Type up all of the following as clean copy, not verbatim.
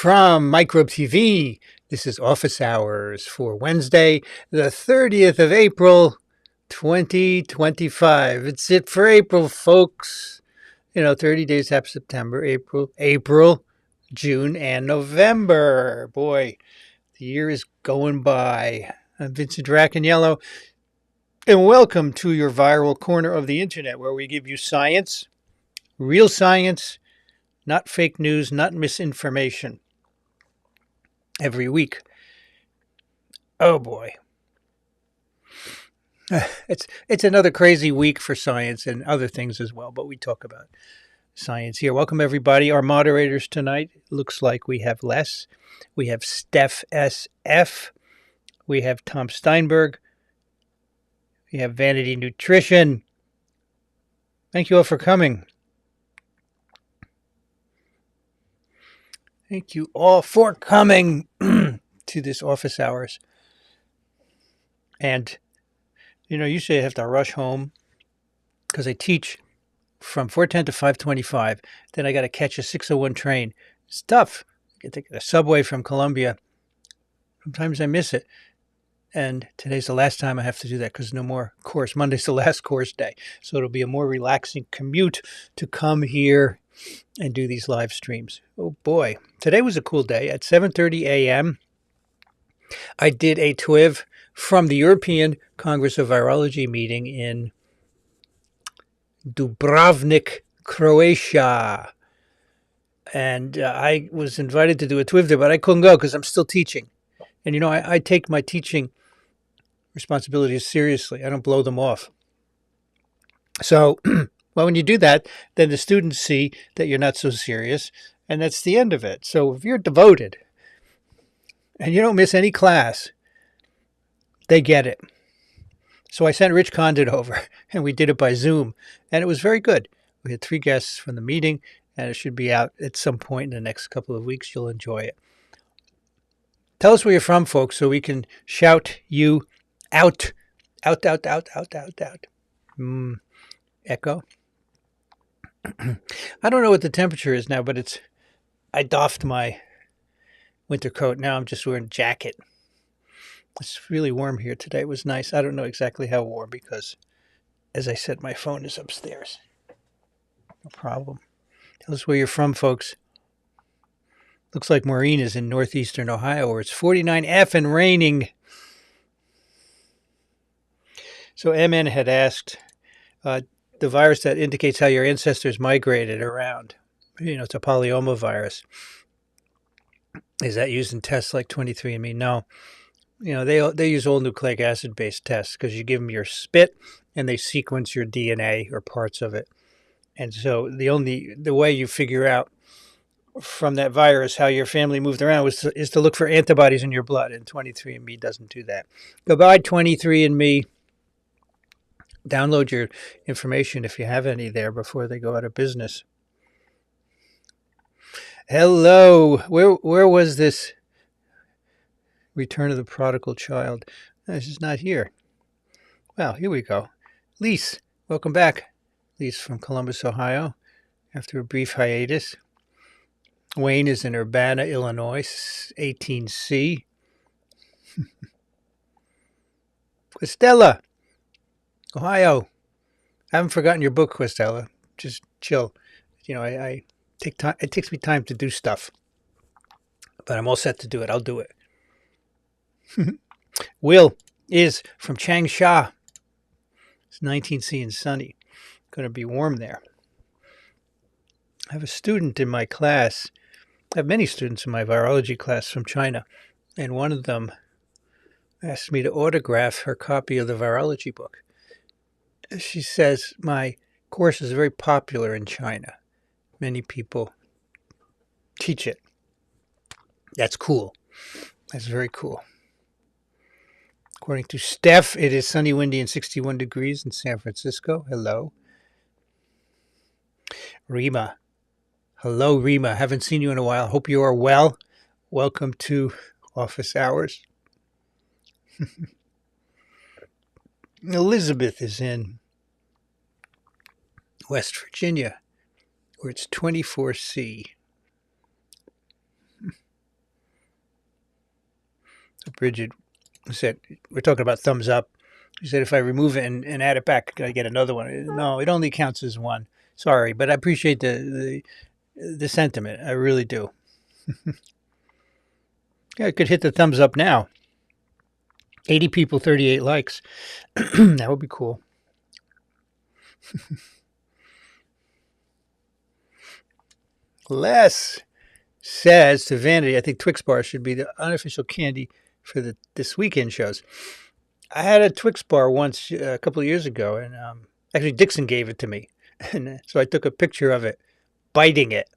from Microbe TV. This is Office Hours for Wednesday, the 30th of April, 2025. It's it for April, folks. 30 days after September, April, June, and November. Boy, the year is going by. I'm Vincent Racaniello, and welcome to your viral corner of the internet where we give you science, real science, not fake news, not misinformation, every week. Oh boy. It's another crazy week for science and other things as well, but we talk about science here. Welcome everybody. Our moderators tonight, looks like we have Les. We have Steph SF. We have Tom Steinberg. We have Vanity Nutrition. Thank you all for coming. Thank you all for coming to this Office Hours. And, usually I have to rush home because I teach from 4:10 to 5:25. Then I got to catch a 6:01 train. It's tough. I get a subway from Columbia. Sometimes I miss it. And today's the last time I have to do that because no more course. Monday's the last course day. So it'll be a more relaxing commute to come here and do these live streams. Oh boy. Today was a cool day. At 7:30 a.m., I did a TWIV from the European Congress of Virology meeting in Dubrovnik, Croatia. And I was invited to do a TWIV there, but I couldn't go because I'm still teaching. And, I take my teaching responsibilities seriously. I don't blow them off. So, well, when you do that, then the students see that you're not so serious, and that's the end of it. So if you're devoted and you don't miss any class, they get it. So I sent Rich Condit over, and we did it by Zoom, and it was very good. We had 3 guests from the meeting, and it should be out at some point in the next couple of weeks. You'll enjoy it. Tell us where you're from, folks, so we can shout you out. Out. Echo. I don't know what the temperature is now, but I doffed my winter coat. Now I'm just wearing a jacket. It's really warm here today. It was nice. I don't know exactly how warm because, as I said, my phone is upstairs. No problem. Tell us where you're from, folks. Looks like Maureen is in northeastern Ohio, where it's 49F and raining. So MN had asked, the virus that indicates how your ancestors migrated around, it's a polyomavirus. Is that used in tests like 23andMe? No. They use old nucleic acid-based tests because you give them your spit and they sequence your DNA or parts of it. And so the way you figure out from that virus how your family moved around is to look for antibodies in your blood, and 23andMe doesn't do that. Goodbye, 23andMe. Download your information if you have any there before they go out of business. Hello. Where was this Return of the Prodigal Child? This is not here. Well, here we go. Lise, welcome back. Lise from Columbus, Ohio, after a brief hiatus. Wayne is in Urbana, Illinois, 18C. Quistella, Ohio. I haven't forgotten your book, Quistella. Just chill. I take time. It takes me time to do stuff, but I'm all set to do it. I'll do it. Will is from Changsha. It's 19C and sunny. Going to be warm there. I have a student in my class. I have many students in my virology class from China, and one of them asked me to autograph her copy of the virology book. She says, my course is very popular in China. Many people teach it. That's cool. That's very cool. According to Steph, it is sunny, windy, and 61 degrees in San Francisco. Hello. Rima. Hello, Rima. Haven't seen you in a while. Hope you are well. Welcome to Office Hours. Elizabeth is in West Virginia, where it's 24C. So Bridget said, we're talking about thumbs up. She said, if I remove it and add it back, can I get another one? No, it only counts as one. Sorry, but I appreciate the sentiment. I really do. Yeah, I could hit the thumbs up now. 80 people, 38 likes. That would be cool. Les says to Vanity, I think Twix bar should be the unofficial candy for this weekend shows. I had a Twix bar once a couple of years ago, and actually Dixon gave it to me. And so I took a picture of it, biting it.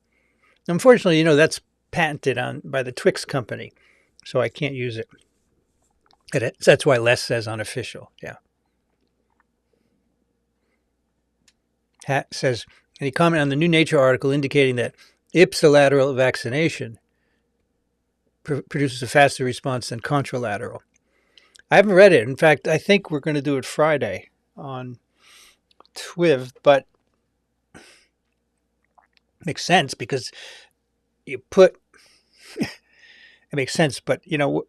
Unfortunately, that's patented on by the Twix company, so I can't use it. That's why Les says unofficial. Yeah. Hat says, any comment on the new Nature article indicating that ipsilateral vaccination produces a faster response than contralateral? I haven't read it. In fact, I think we're going to do it Friday on TWIV, but it makes sense because you put it makes sense, but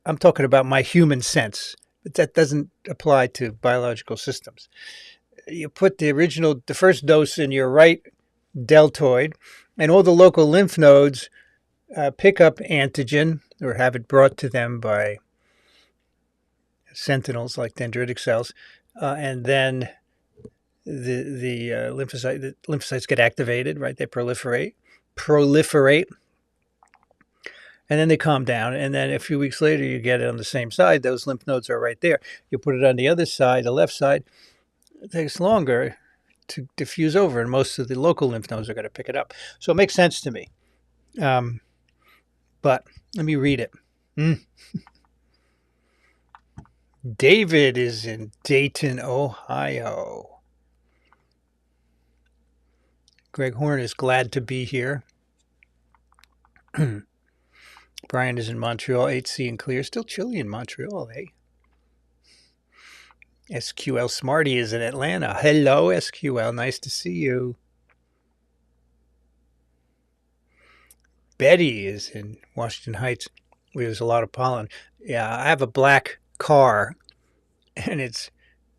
I'm talking about my human sense. But that doesn't apply to biological systems. You put the first dose in your right deltoid, and all the local lymph nodes pick up antigen or have it brought to them by sentinels like dendritic cells, and then the lymphocytes get activated, right? They proliferate, and then they calm down. And then a few weeks later, you get it on the same side. Those lymph nodes are right there. You put it on the other side, the left side. It takes longer to diffuse over, and most of the local lymph nodes are going to pick it up. So it makes sense to me. But let me read it. David is in Dayton, Ohio. Greg Horn is glad to be here. Brian is in Montreal, 8C and clear. Still chilly in Montreal, eh? SQL Smarty is in Atlanta. Hello, SQL. Nice to see you. Betty is in Washington Heights, where there's a lot of pollen. Yeah, I have a black car, and it's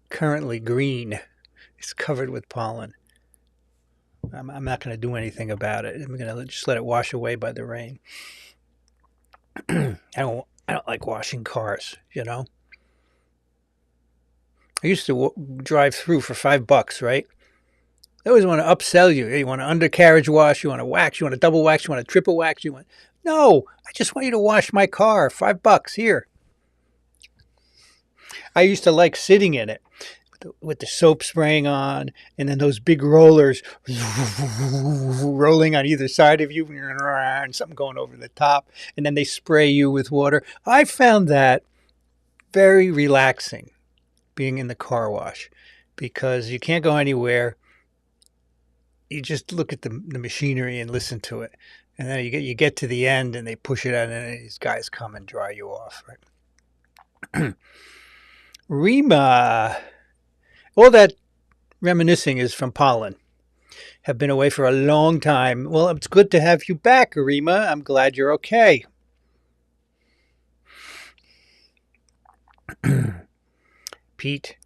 currently green. It's covered with pollen. I'm not going to do anything about it. I'm going to just let it wash away by the rain. I don't like washing cars, I used to drive through for $5, right? They always want to upsell you. You want an undercarriage wash, you want to wax, you want a double wax, you want a triple wax, No, I just want you to wash my car. $5 here. I used to like sitting in it with the soap spraying on, and then those big rollers rolling on either side of you, and something going over the top, and then they spray you with water. I found that very relaxing, being in the car wash, because you can't go anywhere. You just look at the machinery and listen to it, and then you get to the end, and they push it out, and these guys come and dry you off. Right? Rima. All that reminiscing is from pollen. Have been away for a long time. Well, it's good to have you back, Arima. I'm glad you're okay. Pete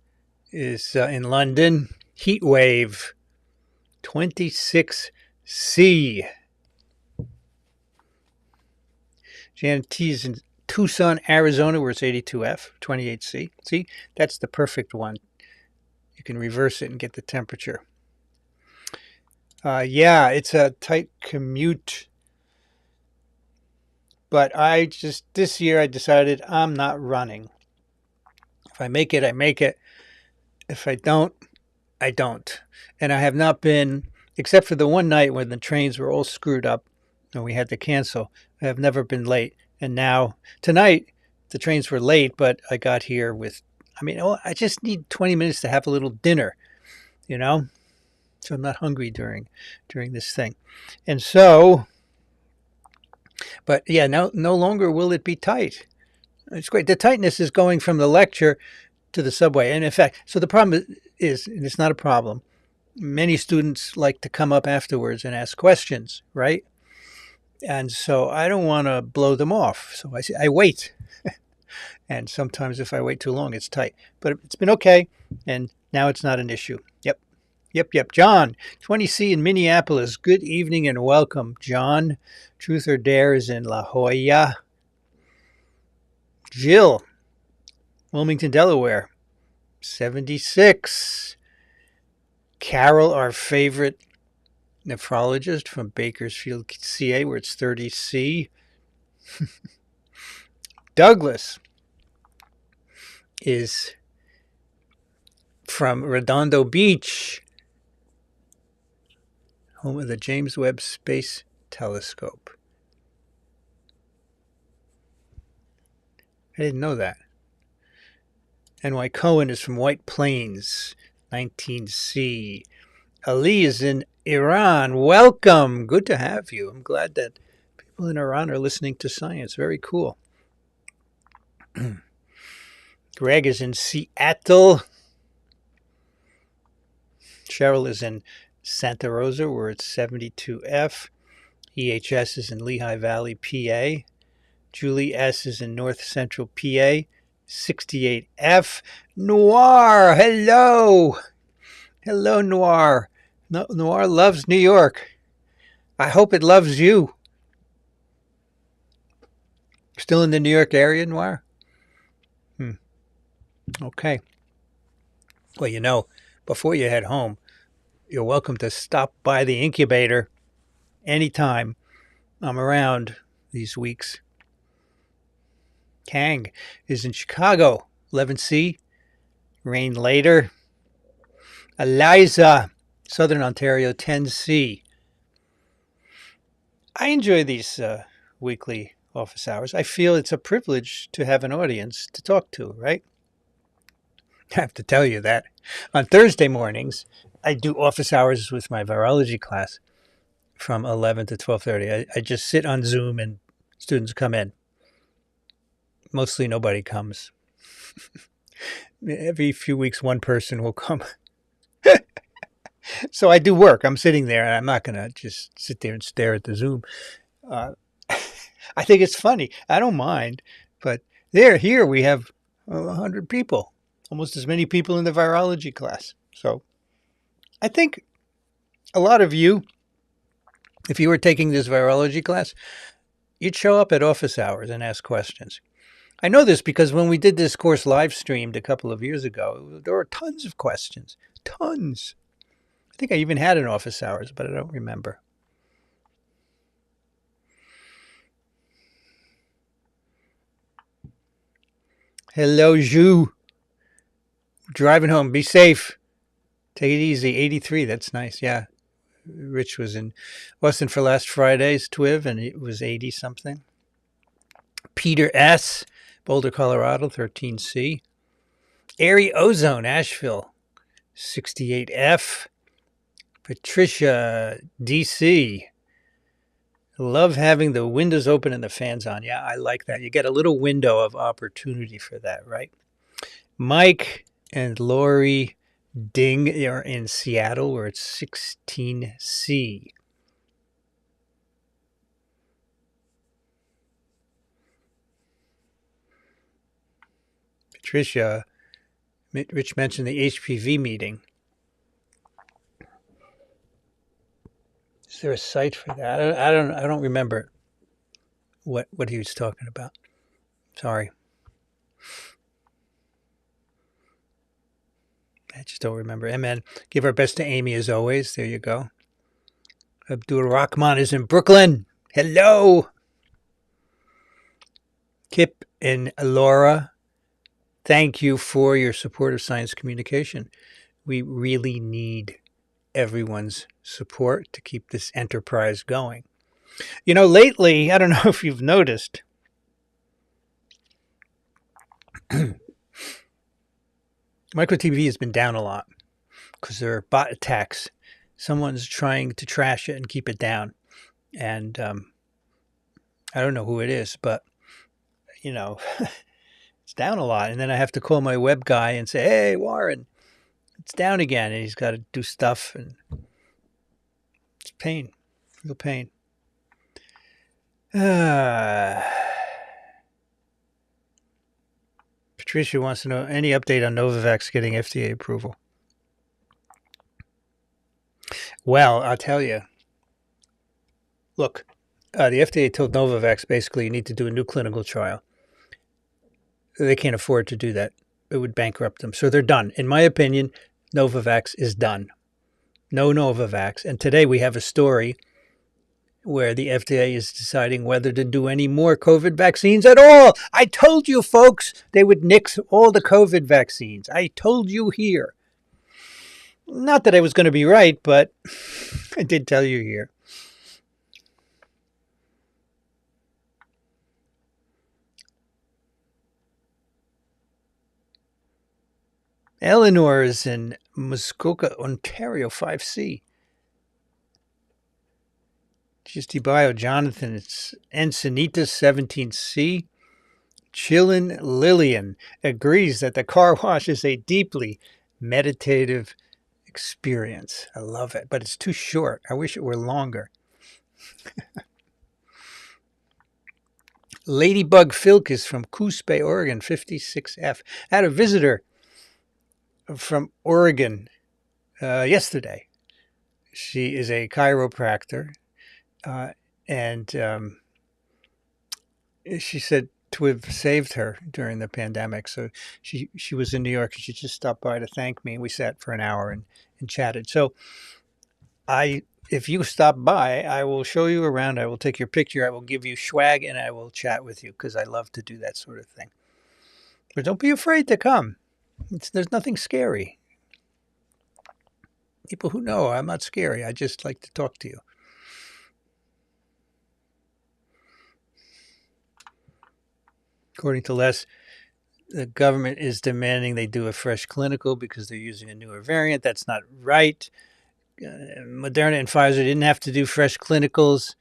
is in London. Heat wave 26C. Janet T is in Tucson, Arizona, where it's 82F, 28C. See, that's the perfect one. You can reverse it and get the temperature. Yeah, it's a tight commute. But this year I decided I'm not running. If I make it, I make it. If I don't, I don't. And I have not been, except for the one night when the trains were all screwed up and we had to cancel, I have never been late. And now, tonight, the trains were late, but I got here I just need 20 minutes to have a little dinner, so I'm not hungry during this thing. And so, but yeah, no longer will it be tight. It's great. The tightness is going from the lecture to the subway. And in fact, so the problem is, and it's not a problem, many students like to come up afterwards and ask questions, right? And so I don't want to blow them off. So I wait. And sometimes if I wait too long, it's tight. But it's been okay, and now it's not an issue. Yep. Yep. John, 20C in Minneapolis. Good evening and welcome, John. Truth or Dare is in La Jolla. Jill, Wilmington, Delaware. 76. Carol, our favorite nephrologist from Bakersfield, CA, where it's 30C. Douglas is from Redondo Beach, home of the James Webb Space Telescope. I didn't know that. N.Y. Cohen is from White Plains, 19C. Ali is in Iran. Welcome. Good to have you. I'm glad that people in Iran are listening to science. Very cool. Greg is in Seattle. Cheryl is in Santa Rosa, where it's 72F. EHS is in Lehigh Valley, PA. Julie S. is in North Central PA, 68F. Noir, hello. Hello, Noir. Noir loves New York. I hope it loves you. Still in the New York area, Noir? Okay. Well, before you head home, you're welcome to stop by the incubator anytime. I'm around these weeks. Kang is in Chicago, 11C. Rain later. Eliza, Southern Ontario, 10C. I enjoy these weekly office hours. I feel it's a privilege to have an audience to talk to, right? I have to tell you that. On Thursday mornings, I do office hours with my virology class from 11 to 12:30. I just sit on Zoom and students come in. Mostly nobody comes. Every few weeks, one person will come. So I do work. I'm sitting there, and I'm not going to just sit there and stare at the Zoom. I think it's funny. I don't mind. But here we have 100 people, almost as many people in the virology class. So I think a lot of you, if you were taking this virology class, you'd show up at office hours and ask questions. I know this because when we did this course live streamed a couple of years ago, there were tons of questions. Tons. I think I even had an office hours, but I don't remember. Hello, Ju. Driving home. Be safe. Take it easy. 83. That's nice. Yeah. Rich was in Boston for last Friday's TWIV, and it was 80 something. Peter S., Boulder, Colorado, 13C. Airy Ozone, Asheville, 68F. Patricia, DC. Love having the windows open and the fans on. Yeah, I like that. You get a little window of opportunity for that, right? Mike and Lori Ding are in Seattle, where it's 16C. Patricia, Rich mentioned the HPV meeting. Is there a site for that? I don't remember what he was talking about. Sorry. I just don't remember. Amen. Give our best to Amy as always. There you go. Abdul Rahman is in Brooklyn. Hello. Kip and Laura, thank you for your support of science communication. We really need everyone's support to keep this enterprise going. Lately, I don't know if you've noticed, Micro TV has been down a lot because there are bot attacks. Someone's trying to trash it and keep it down. And I don't know who it is, but, it's down a lot. And then I have to call my web guy and say, hey, Warren, it's down again. And he's got to do stuff. And it's pain, real pain. Tricia wants to know any update on Novavax getting FDA approval. Well, I'll tell you. Look, the FDA told Novavax basically you need to do a new clinical trial. They can't afford to do that. It would bankrupt them. So they're done. In my opinion, Novavax is done. No Novavax. And today we have a story where the FDA is deciding whether to do any more COVID vaccines at all. I told you, folks, they would nix all the COVID vaccines. I told you here. Not that I was going to be right, but I did tell you here. Eleanor is in Muskoka, Ontario, 5C. GST Bio, Jonathan, it's Encinitas, 17C. Chillin Lillian agrees that the car wash is a deeply meditative experience. I love it, but it's too short. I wish it were longer. Ladybug Filk is from Coos Bay, Oregon, 56F. I had a visitor from Oregon yesterday. She is a chiropractor, and she said TWIV saved her during the pandemic. So she was in New York, and she just stopped by to thank me, and we sat for an hour and chatted. So if you stop by, I will show you around. I will take your picture. I will give you swag, and I will chat with you because I love to do that sort of thing. But don't be afraid to come. There's nothing scary. People who know I'm not scary. I just like to talk to you. According to Les, the government is demanding they do a fresh clinical because they're using a newer variant. That's not right. Moderna and Pfizer didn't have to do fresh clinicals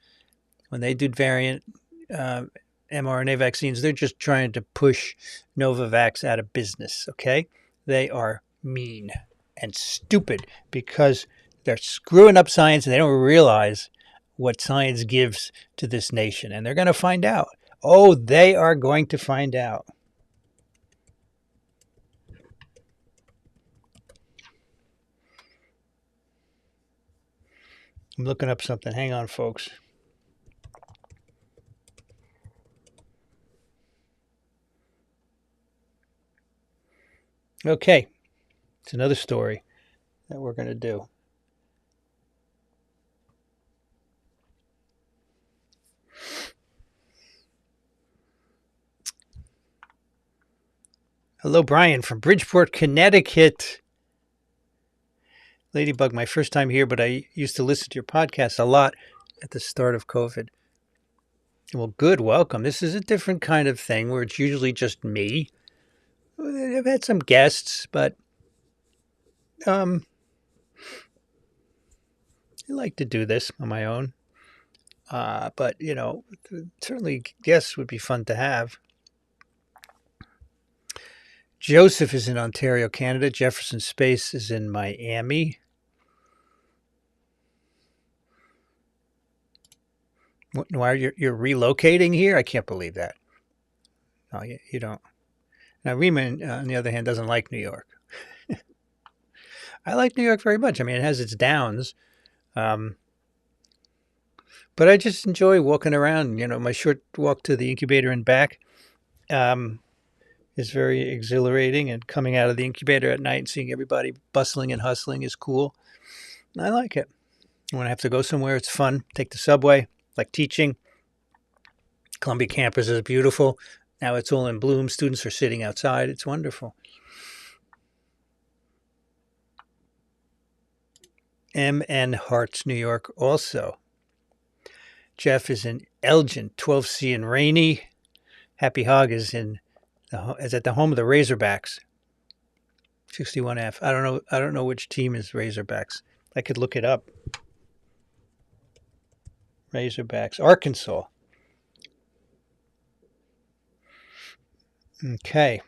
when they did variant mRNA vaccines. They're just trying to push Novavax out of business, okay? They are mean and stupid because they're screwing up science and they don't realize what science gives to this nation. And they're going to find out. Oh, they are going to find out. I'm looking up something. Hang on, folks. Okay. It's another story that we're going to do. Hello, Brian from Bridgeport, Connecticut. Ladybug, my first time here, but I used to listen to your podcast a lot at the start of COVID. Well, good. Welcome. This is a different kind of thing where it's usually just me. I've had some guests, but I like to do this on my own. But, certainly guests would be fun to have. Joseph is in Ontario, Canada. Jefferson Space is in Miami. Why you're relocating here? I can't believe that. No, you don't. Now, Riemann, on the other hand, doesn't like New York. I like New York very much. I mean, it has its downs. But I just enjoy walking around. My short walk to the incubator and back is very exhilarating. And coming out of the incubator at night and seeing everybody bustling and hustling is cool. I like it. When I have to go somewhere, it's fun. Take the subway, like teaching. Columbia campus is beautiful. Now it's all in bloom. Students are sitting outside. It's wonderful. M.N. Hearts, New York also. Jeff is in Elgin, 12C in Rainy. Happy Hog is at the home of the Razorbacks, 61F. I don't know which team is Razorbacks. I could look it up. Razorbacks, Arkansas. Okay.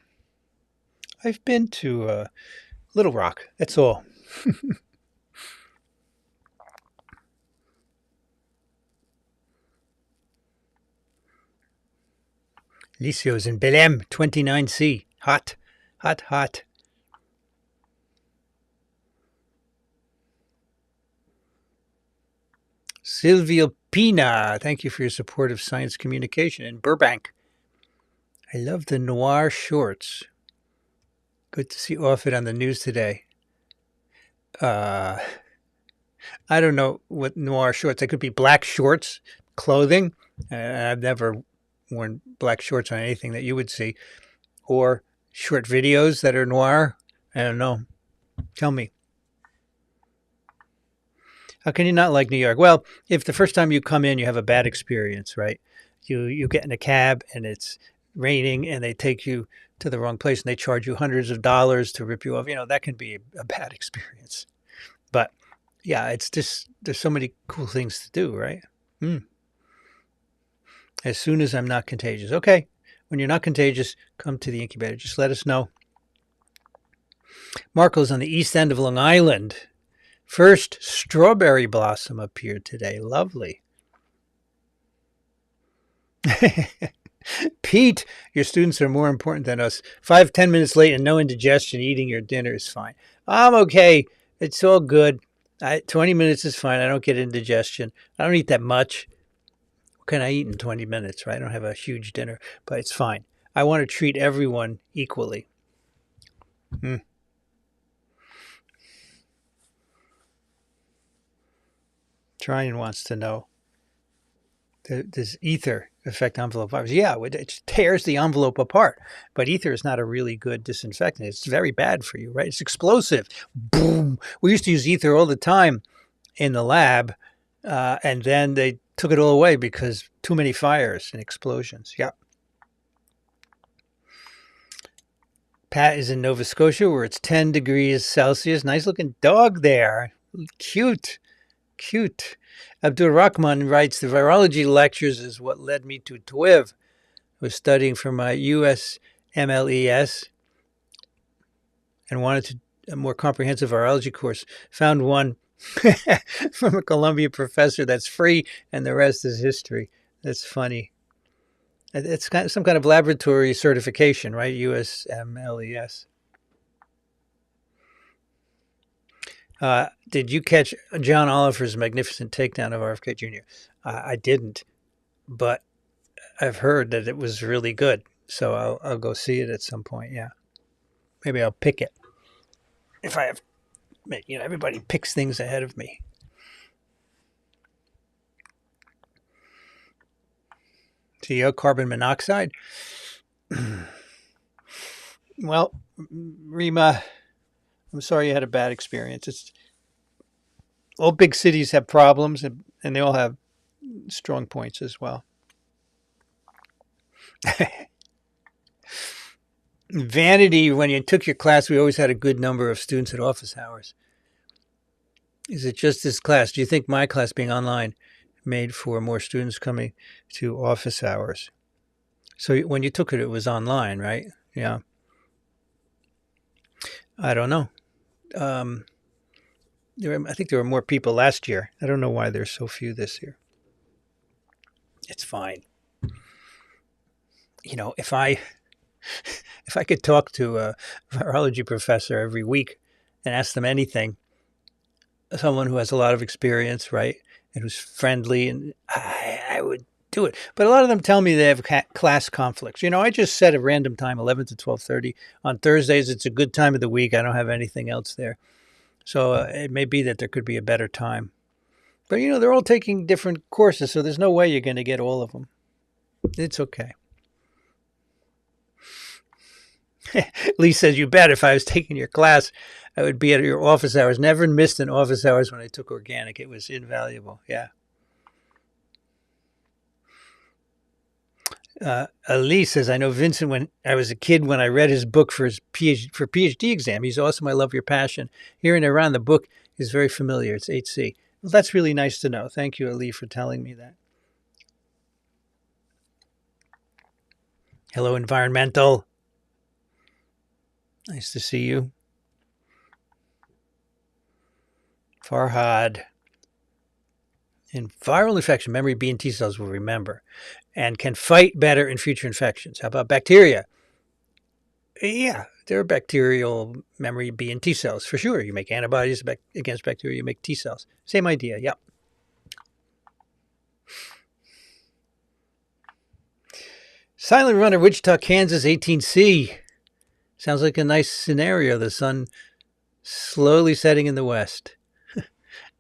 I've been to Little Rock. That's all. Licio's in Belém, 29C. Hot, hot, hot. Silvia Pina, thank you for your support of science communication in Burbank. I love the noir shorts. Good to see Offit on the news today. I don't know what noir shorts. They could be black shorts, clothing. I've never worn black shorts on anything that you would see, or short videos that are noir. I don't know. Tell me. How can you not like New York? Well, if the first time you come in, you have a bad experience, right? You get in a cab and it's raining and they take you to the wrong place and they charge you hundreds of dollars to rip you off. That can be a bad experience. But yeah, it's just there's so many cool things to do, right? As soon as I'm not contagious. Okay. When you're not contagious, come to the incubator. Just let us know. Marco's on the east end of Long Island. First strawberry blossom appeared today. Lovely. Pete, your students are more important than us. 5-10 minutes late and no indigestion. Eating your dinner is fine. I'm okay. It's all good. 20 minutes is fine. I don't get indigestion. I don't eat that much. What can I eat in 20 minutes, right? I don't have a huge dinner, but it's fine. I want to treat everyone equally. Tryon wants to know, does ether affect envelope virus? Yeah, it tears the envelope apart. But ether is not a really good disinfectant. It's very bad for you, right? It's explosive. Boom. We used to use ether all the time in the lab, and then they took it all away because too many fires and explosions. Yeah. Pat is in Nova Scotia where it's 10 degrees Celsius. Nice looking dog there. Cute. Cute. Abdul Rahman writes, the virology lectures is what led me to TWIV. I was studying for my USMLES and wanted a more comprehensive virology course. Found one from a Columbia professor that's free, and the rest is history. That's funny. It's kind of some kind of laboratory certification, right? USMLES. Did you catch John Oliver's magnificent takedown of RFK Jr.? I didn't, but I've heard that it was really good. So I'll go see it at some point. Yeah, maybe I'll pick it if I have. Everybody picks things ahead of me. CEO carbon monoxide. Well, Rima, I'm sorry you had a bad experience. All big cities have problems, and they all have strong points as well. Vanity, when you took your class, we always had a good number of students at office hours. Is it just this class? Do you think my class being online made for more students coming to office hours? So when you took it, it was online, right? Yeah. I don't know. I think there were more people last year. I don't know why there's so few this year. It's fine. If I could talk to a virology professor every week and ask them anything, someone who has a lot of experience, right, and who's friendly, and I would do it. But a lot of them tell me they have class conflicts. I just set a random time, 11 to 12:30 on Thursdays. It's a good time of the week. I don't have anything else there. So it may be that there could be a better time. But, they're all taking different courses, so there's no way you're going to get all of them. It's okay. Lee says, you bet if I was taking your class, I would be at your office hours. Never missed an office hours when I took organic. It was invaluable. Yeah. Elise says, I know Vincent when I was a kid when I read his book for his PhD exam. He's awesome. I love your passion. Here in Iran, the book is very familiar. It's 8C. Well, that's really nice to know. Thank you, Ali, for telling me that. Hello, Environmental. Nice to see you. Farhad. In viral infection, memory B and T cells will remember and can fight better in future infections. How about bacteria? Yeah, there are bacterial memory B and T cells for sure. You make antibodies against bacteria, you make T cells. Same idea. Yeah. Silent Runner, Wichita, Kansas, 18C. Sounds like a nice scenario. The sun slowly setting in the west.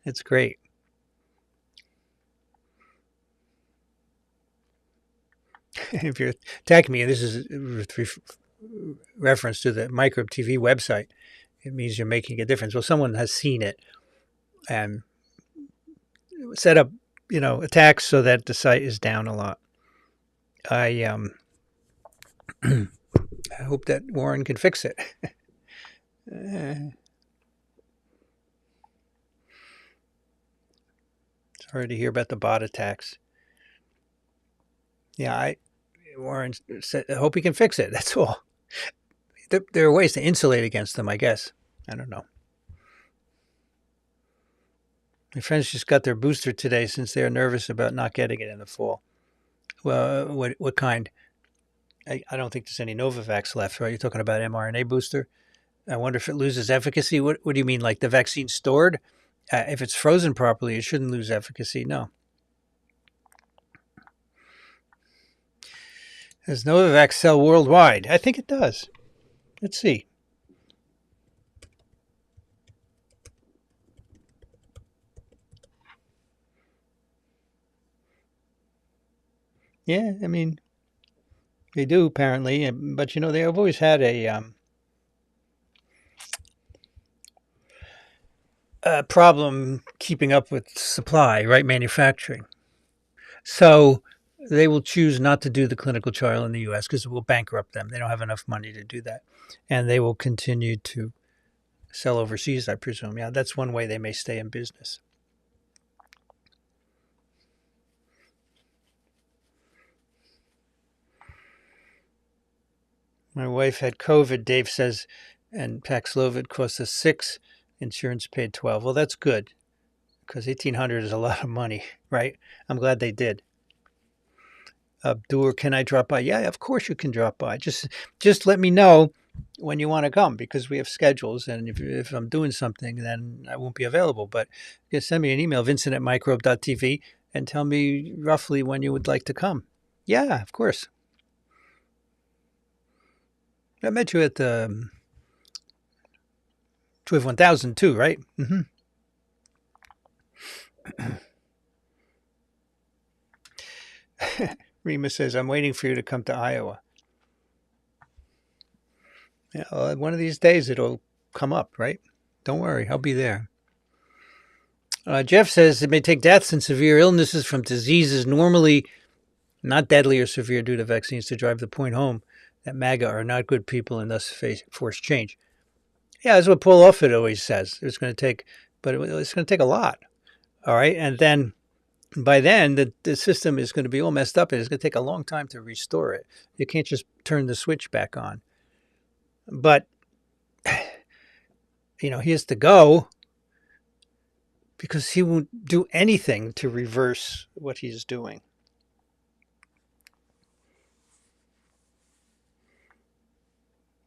It's great. If you're attacking me, this is with reference to the Microbe TV website. It means you're making a difference. Well, someone has seen it and set up, attacks so that the site is down a lot. I I hope that Warren can fix it. Sorry to hear about the bot attacks. Yeah, Warren said, I hope he can fix it. That's all. There are ways to insulate against them, I guess. I don't know. My friends just got their booster today since they are nervous about not getting it in the fall. Well, what kind? I don't think there's any Novavax left, right? You're talking about mRNA booster? I wonder if it loses efficacy. What do you mean, like the vaccine stored? If it's frozen properly, it shouldn't lose efficacy. No. Does Novavax sell worldwide? I think it does. Let's see. Yeah, I mean, they do apparently, but they have always had a problem keeping up with supply, right? Manufacturing. So they will choose not to do the clinical trial in the U.S. because it will bankrupt them. They don't have enough money to do that, and they will continue to sell overseas, I presume. Yeah, that's one way they may stay in business. My wife had COVID, Dave says, and Paxlovid cost us $6. Insurance paid $12. Well, that's good because $1,800 is a lot of money, right? I'm glad they did. Abdur, can I drop by? Yeah, of course you can drop by. Just let me know when you want to come because we have schedules, and if I'm doing something, then I won't be available. But you can send me an email, vincent@microbe.tv, and tell me roughly when you would like to come. Yeah, of course. I met you at the TWIV 1000 too, right? Mm-hmm. Rima says, I'm waiting for you to come to Iowa. Yeah, well, one of these days it'll come up, right? Don't worry, I'll be there. Jeff says it may take deaths and severe illnesses from diseases normally not deadly or severe due to vaccines to drive the point home that MAGA are not good people and thus force change. Yeah, that's what Paul Offit always says. It's going to take a lot. All right. And then by then, the system is going to be all messed up and it's going to take a long time to restore it. You can't just turn the switch back on. But, he has to go because he won't do anything to reverse what he's doing.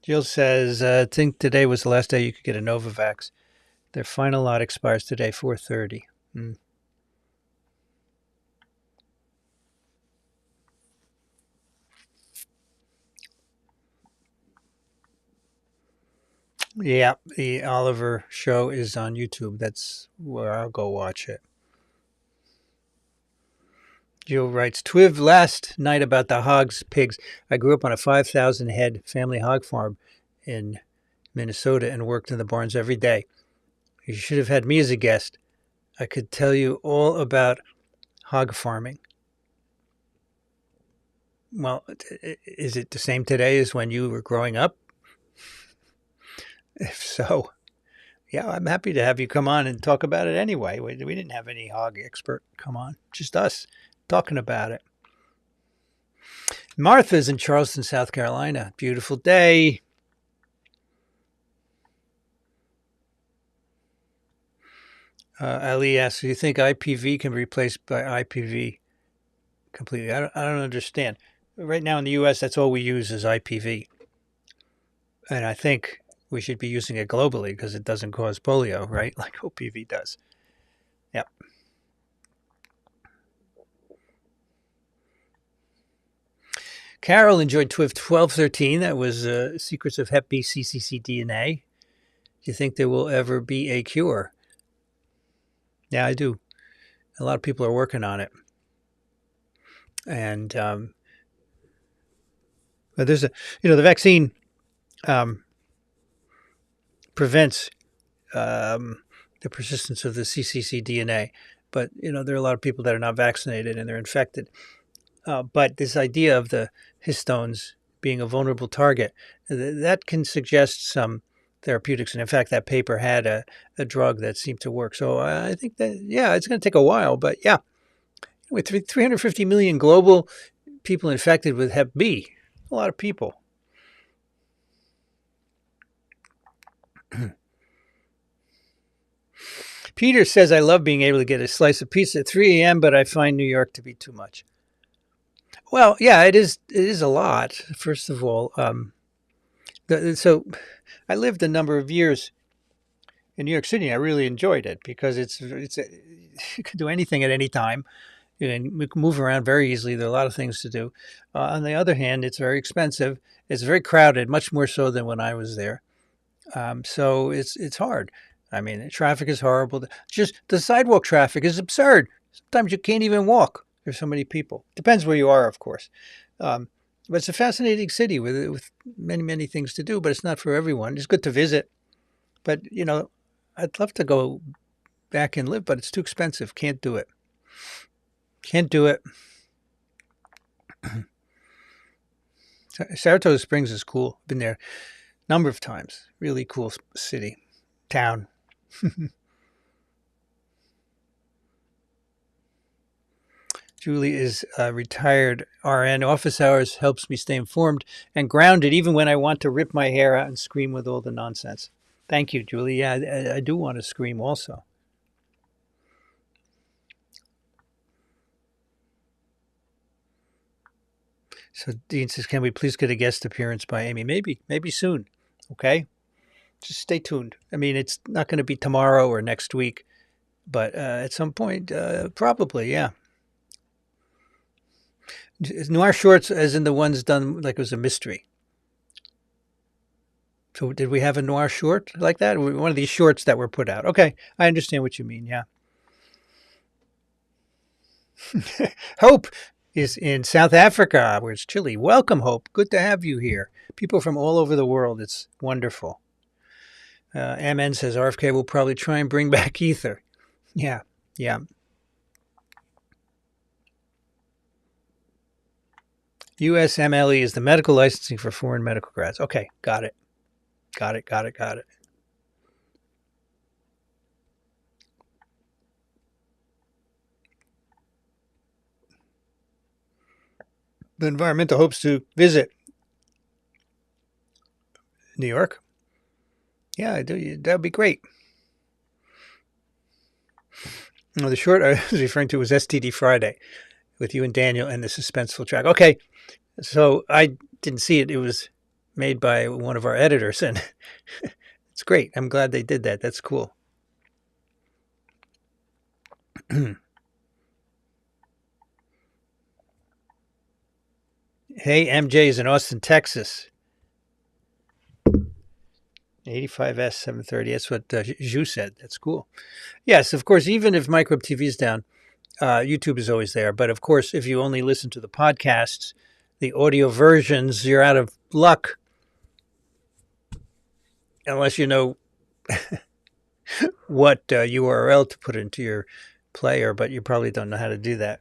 Jill says, I think today was the last day you could get a Novavax. Their final lot expires today, 4:30. Yeah, the Oliver show is on YouTube. That's where I'll go watch it. Jill writes, Twiv last night about the hogs, pigs. I grew up on a 5,000 head family hog farm in Minnesota and worked in the barns every day. You should have had me as a guest. I could tell you all about hog farming. Well, is it the same today as when you were growing up? If so, yeah, I'm happy to have you come on and talk about it anyway. We didn't have any hog expert come on, just us talking about it. Martha's in Charleston, South Carolina. Beautiful day. Ali asks, do you think IPV can be replaced by IPV completely? I don't understand. Right now in the U.S., that's all we use is IPV. And I think we should be using it globally because it doesn't cause polio, right? Like OPV does. Yep. Carol enjoyed TWIV 1213. That was Secrets of Hep B cccDNA. Do you think there will ever be a cure? Yeah, I do. A lot of people are working on it. And but there's the vaccine prevents the persistence of the cccDNA. But, there are a lot of people that are not vaccinated and they're infected. But this idea of the histones being a vulnerable target, that can suggest some therapeutics. And in fact, that paper had a drug that seemed to work. So I think that, yeah, it's going to take a while. But yeah, with 350 million global people infected with Hep B, a lot of people. Peter says, I love being able to get a slice of pizza at 3 a.m., but I find New York to be too much. Well, yeah, it is a lot, first of all. So I lived a number of years in New York City. I really enjoyed it because you can do anything at any time. You can move around very easily. There are a lot of things to do. On the other hand, it's very expensive. It's very crowded, much more so than when I was there. So it's hard. I mean, the traffic is horrible. Just the sidewalk traffic is absurd. Sometimes you can't even walk. There's so many people. Depends where you are, of course. But it's a fascinating city with many, many things to do, but it's not for everyone. It's good to visit. But, I'd love to go back and live, but it's too expensive. Can't do it. Can't do it. Saratoga Springs is cool. Been there a number of times. Really cool city, town. Julie is a retired RN. Office hours helps me stay informed and grounded even when I want to rip my hair out and scream with all the nonsense. Thank you, Julie. Yeah, I do want to scream also. So Dean says, can we please get a guest appearance by Amy? Maybe soon. Okay. Just stay tuned. I mean, it's not going to be tomorrow or next week, but at some point, probably, yeah. Noir shorts, as in the ones done like it was a mystery. So did we have a noir short like that? One of these shorts that were put out. Okay, I understand what you mean. Yeah. Hope is in South Africa, where it's chilly. Welcome, Hope. Good to have you here. People from all over the world. It's wonderful. MN says RFK will probably try and bring back ether. Yeah. USMLE is the medical licensing for foreign medical grads. Okay, got it. The environmental hopes to visit New York. Yeah, that would be great. No, the short I was referring to was STD Friday with you and Daniel and the suspenseful track. Okay, so I didn't see it. It was made by one of our editors, and it's great. I'm glad they did that. That's cool. Hey, MJ is in Austin, Texas. 85S 730. That's what Zhu said. That's cool. Yes, of course, even if Microbe TV is down, YouTube is always there. But of course, if you only listen to the podcasts, the audio versions, you're out of luck. Unless you know what URL to put into your player, but you probably don't know how to do that.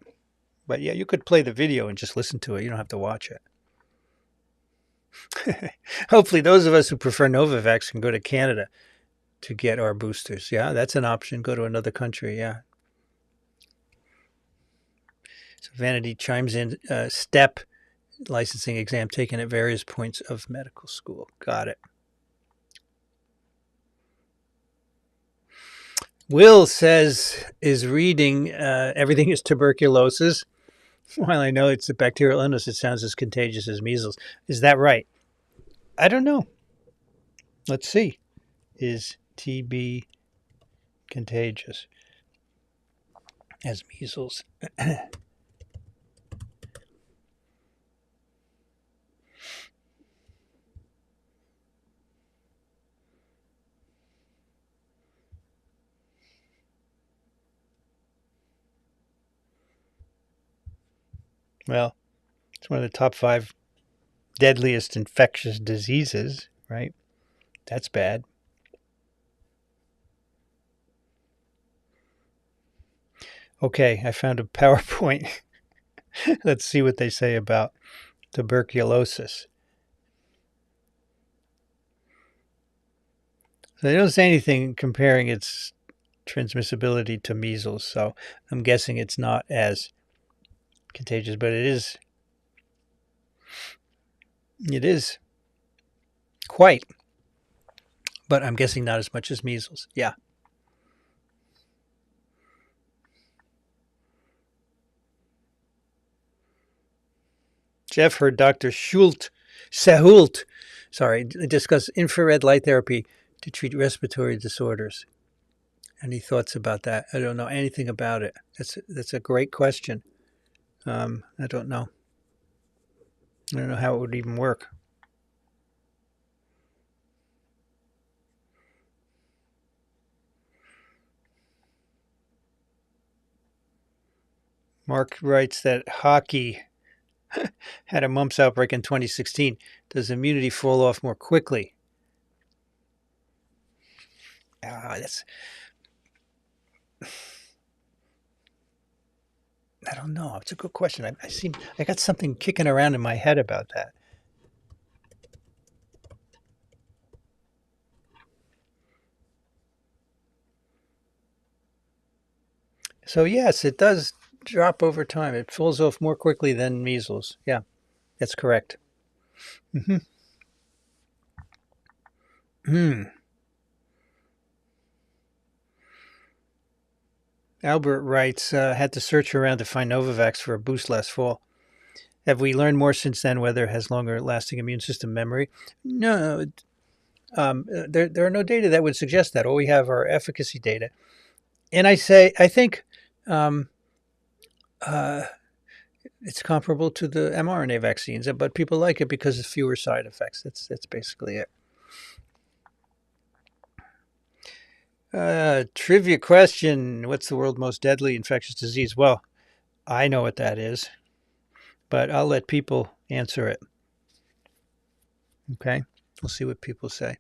But yeah, you could play the video and just listen to it. You don't have to watch it. Hopefully, those of us who prefer Novavax can go to Canada to get our boosters. Yeah, that's an option. Go to another country. Yeah. So Vanity chimes in. STEP licensing exam taken at various points of medical school. Got it. Will says is reading everything is tuberculosis. While I know it's a bacterial illness, it sounds as contagious as measles. Is that right? I don't know. Let's see. Is TB contagious as measles? Well, it's one of the top 5 deadliest infectious diseases, right? That's bad. Okay, I found a PowerPoint. Let's see what they say about tuberculosis. So they don't say anything comparing its transmissibility to measles, so I'm guessing it's not as contagious, but it is quite, but I'm guessing not as much as measles. Yeah. Jeff heard Dr. Sehult, discuss infrared light therapy to treat respiratory disorders. Any thoughts about that? I don't know anything about it. That's a great question. I don't know. I don't know how it would even work. Mark writes that hockey had a mumps outbreak in 2016. Does immunity fall off more quickly? That's. I don't know. It's a good question. I got something kicking around in my head about that. So yes, it does drop over time. It falls off more quickly than measles. Yeah, that's correct. Mm-hmm. Albert writes, had to search around to find Novavax for a boost last fall. Have we learned more since then whether it has longer lasting immune system memory? No. There are no data that would suggest that. All we have are efficacy data. And I think it's comparable to the mRNA vaccines, but people like it because of fewer side effects. That's basically it. Trivia question. What's the world's most deadly infectious disease? Well, I know what that is, but I'll let people answer it. Okay. We'll see what people say.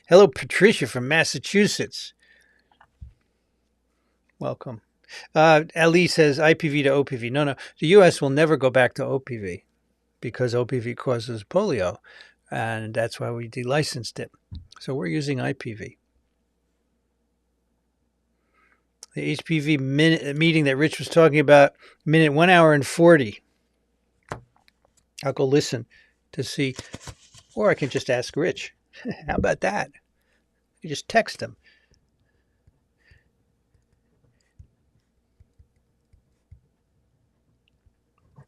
Hello, Patricia from Massachusetts. Welcome. Ali says IPV to OPV. No. The U.S. will never go back to OPV because OPV causes polio, and that's why we delicensed it. So we're using IPV. The HPV meeting that Rich was talking about, minute 1 hour and 40. I'll go listen to see, or I can just ask Rich. How about that? You just text him.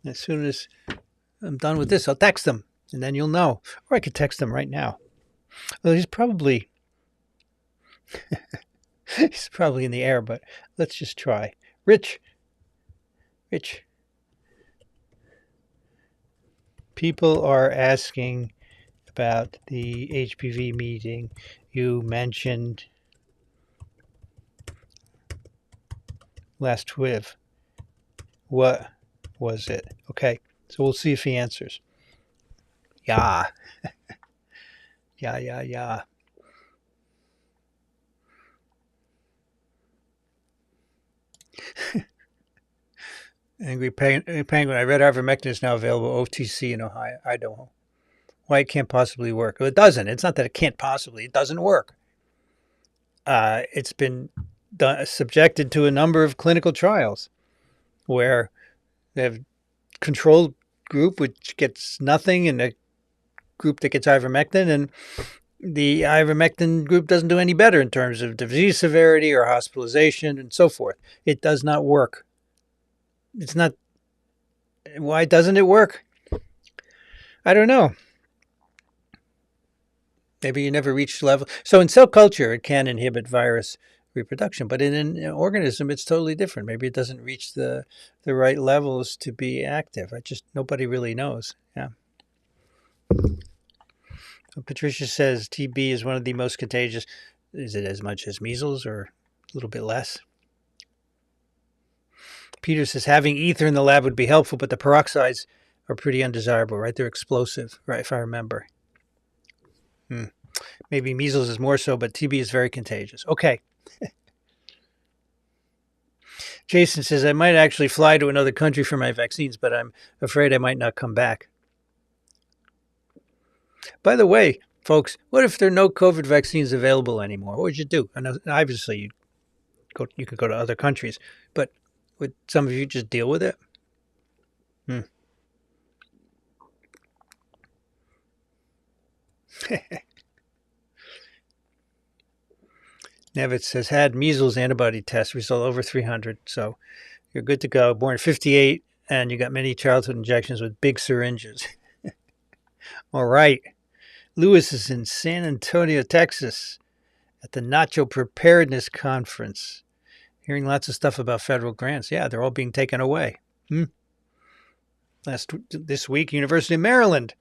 As soon as I'm done with this, I'll text him, and then you'll know. Or I could text him right now. Well, he's probably in the air, but let's just try. Rich. People are asking about the HPV meeting you mentioned last TWIV. What was it? Okay, so we'll see if he answers. Yeah. Yeah. Angry Penguin. I read ivermectin is now available OTC in Ohio. I don't know why it can't possibly work. Well, it doesn't. It's not that it can't possibly. It doesn't work. It's been subjected to a number of clinical trials where they have control group which gets nothing and a group that gets ivermectin, and the ivermectin group doesn't do any better in terms of disease severity or hospitalization and so forth. It does not work. It's not. Why doesn't it work? I don't know. Maybe you never reached level. So in cell culture, it can inhibit virus reproduction, but in an organism, it's totally different. Maybe it doesn't reach the right levels to be active. Nobody really knows. Yeah. So Patricia says TB is one of the most contagious. Is it as much as measles or a little bit less? Peter says having ether in the lab would be helpful, but the peroxides are pretty undesirable, right? They're explosive, right? If I remember. Maybe measles is more so, but TB is very contagious. Okay. Jason says, I might actually fly to another country for my vaccines, but I'm afraid I might not come back. By the way, folks, what if there are no COVID vaccines available anymore? What would you do? I know, obviously, you could go to other countries, but would some of you just deal with it? Nevitz says, had measles antibody test result over 300, so you're good to go. Born in 58, and you got many childhood injections with big syringes. All right. Lewis is in San Antonio, Texas, at the Nacho Preparedness Conference. Hearing lots of stuff about federal grants. Yeah, they're all being taken away. This week, University of Maryland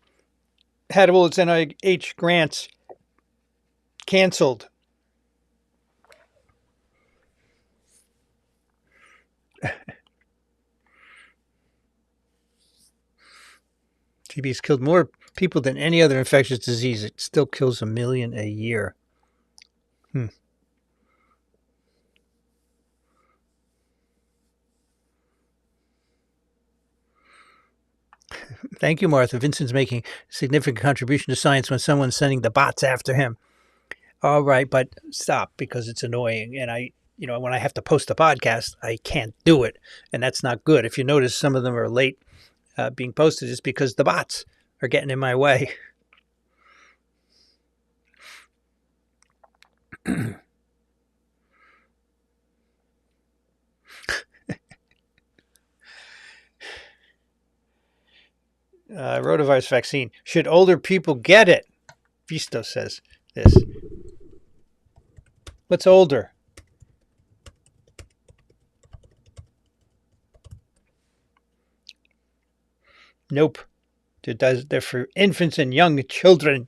had all its NIH grants canceled. TB's killed more people than any other infectious disease. It still kills 1 million a year. Thank you, Martha. Vincent's making a significant contribution to science when someone's sending the bots after him. All right, but stop, because it's annoying. And when I have to post a podcast, I can't do it. And that's not good. If you notice, some of them are late being posted, it's because the bots are getting in my way. Rotavirus vaccine. Should older people get it? Visto says this. What's older? Nope. They're for infants and young children.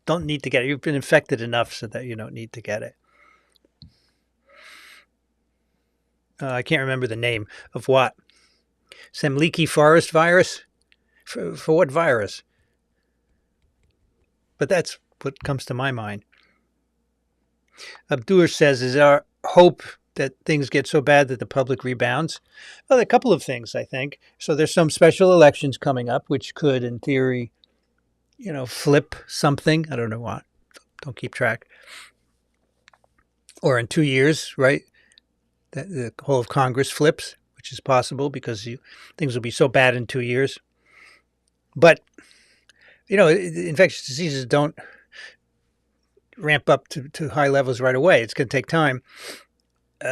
Don't need to get it. You've been infected enough so that you don't need to get it. I can't remember the name of what. Some leaky forest virus? For what virus? But that's what comes to my mind. Abdur says, is our hope that things get so bad that the public rebounds? Well, a couple of things, I think. So there's some special elections coming up, which could, in theory, flip something. I don't know what. Don't keep track. Or in 2 years, right? The whole of Congress flips, which is possible because things will be so bad in 2 years. But, infectious diseases don't ramp up to high levels right away. It's going to take time.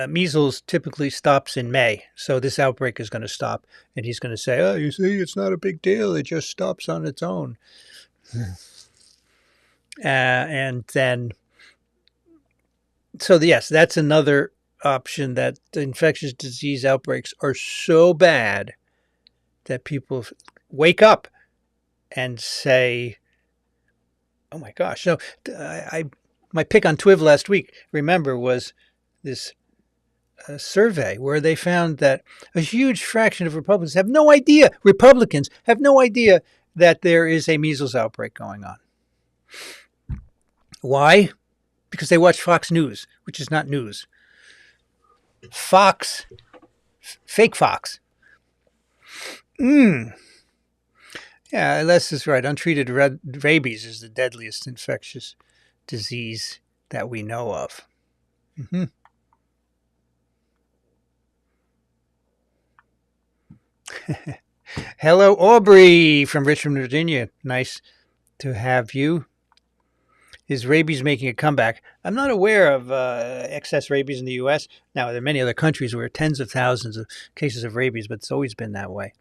Measles typically stops in May, so this outbreak is going to stop. And he's going to say, oh, you see, it's not a big deal. It just stops on its own. And then, so yes, that's another option, that the infectious disease outbreaks are so bad that people wake up and say, oh my gosh. So my pick on Twiv last week, remember, was this survey where they found that a huge fraction of Republicans have no idea that there is a measles outbreak going on. Why? Because they watch Fox News, which is not news. Fox, fake Fox. Yeah, Les is right. Untreated rabies is the deadliest infectious disease that we know of. Hello, Aubrey from Richmond, Virginia. Nice to have you. Is rabies making a comeback? I'm not aware of excess rabies in the U.S. Now, there are many other countries where tens of thousands of cases of rabies, but it's always been that way.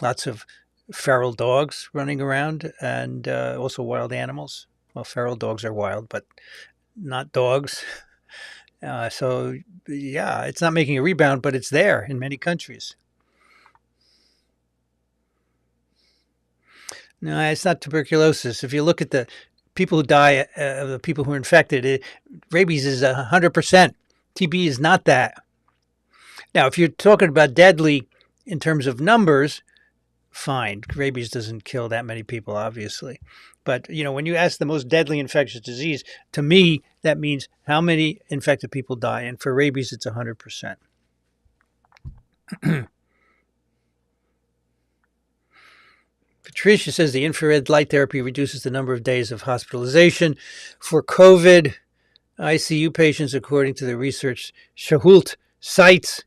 Lots of feral dogs running around and also wild animals. Well, feral dogs are wild, but not dogs. So, yeah, it's not making a rebound, but it's there in many countries. No, it's not tuberculosis. If you look at the people who die, the people who are infected, rabies is 100%. TB is not that. Now, if you're talking about deadly in terms of numbers, fine. Rabies doesn't kill that many people, obviously. But, when you ask the most deadly infectious disease, to me, that means how many infected people die. And for rabies, it's 100%. Patricia says the infrared light therapy reduces the number of days of hospitalization for COVID. ICU patients, according to the research Shahult cites.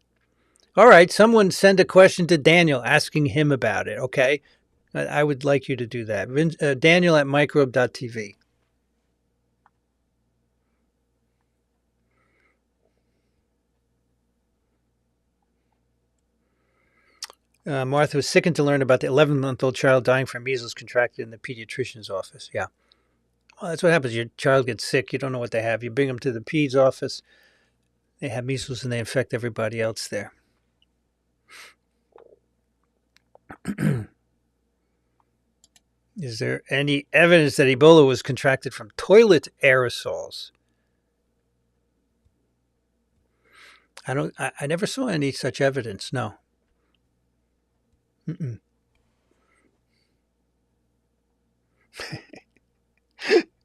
All right, someone send a question to Daniel asking him about it, okay? I would like you to do that. Daniel at microbe.tv. Martha was sickened to learn about the 11-month-old child dying from measles contracted in the pediatrician's office. Yeah. Well, that's what happens. Your child gets sick. You don't know what they have. You bring them to the peds office. They have measles and they infect everybody else there. Is there any evidence that Ebola was contracted from toilet aerosols? I never saw any such evidence. No.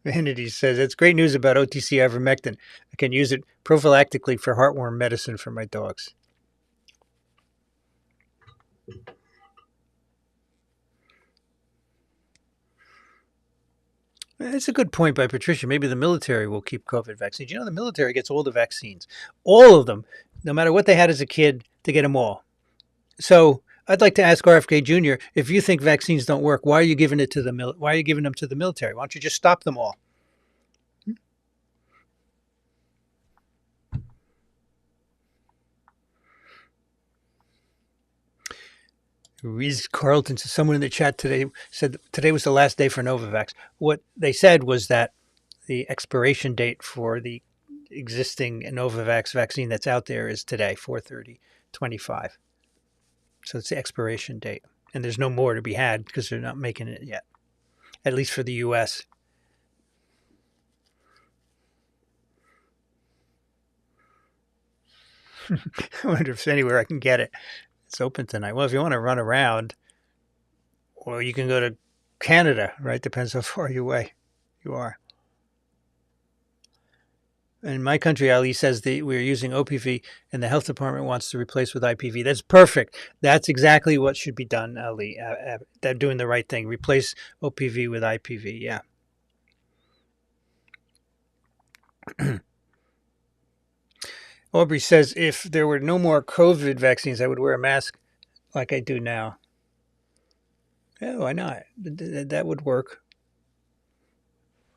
Vanity says, it's great news about OTC ivermectin. I can use it prophylactically for heartworm medicine for my dogs. That's a good point by Patricia. Maybe the military will keep COVID vaccines. The military gets all the vaccines, all of them, no matter what they had as a kid, to get them all. So I'd like to ask RFK Jr. if you think vaccines don't work, why are you giving them to the military? Why don't you just stop them all? Reese Carlton, someone in the chat today said today was the last day for Novavax. What they said was that the expiration date for the existing Novavax vaccine that's out there is today, 4/30/25. So it's the expiration date. And there's no more to be had because they're not making it yet, at least for the U.S. I wonder if anywhere I can get it. It's open tonight. Well, if you want to run around, well, you can go to Canada, right? Depends how far away you are. In my country, Ali says we're using OPV and the health department wants to replace with IPV. That's perfect. That's exactly what should be done, Ali. They're doing the right thing. Replace OPV with IPV. Yeah. Aubrey says, if there were no more COVID vaccines, I would wear a mask like I do now. Yeah, why not? That would work.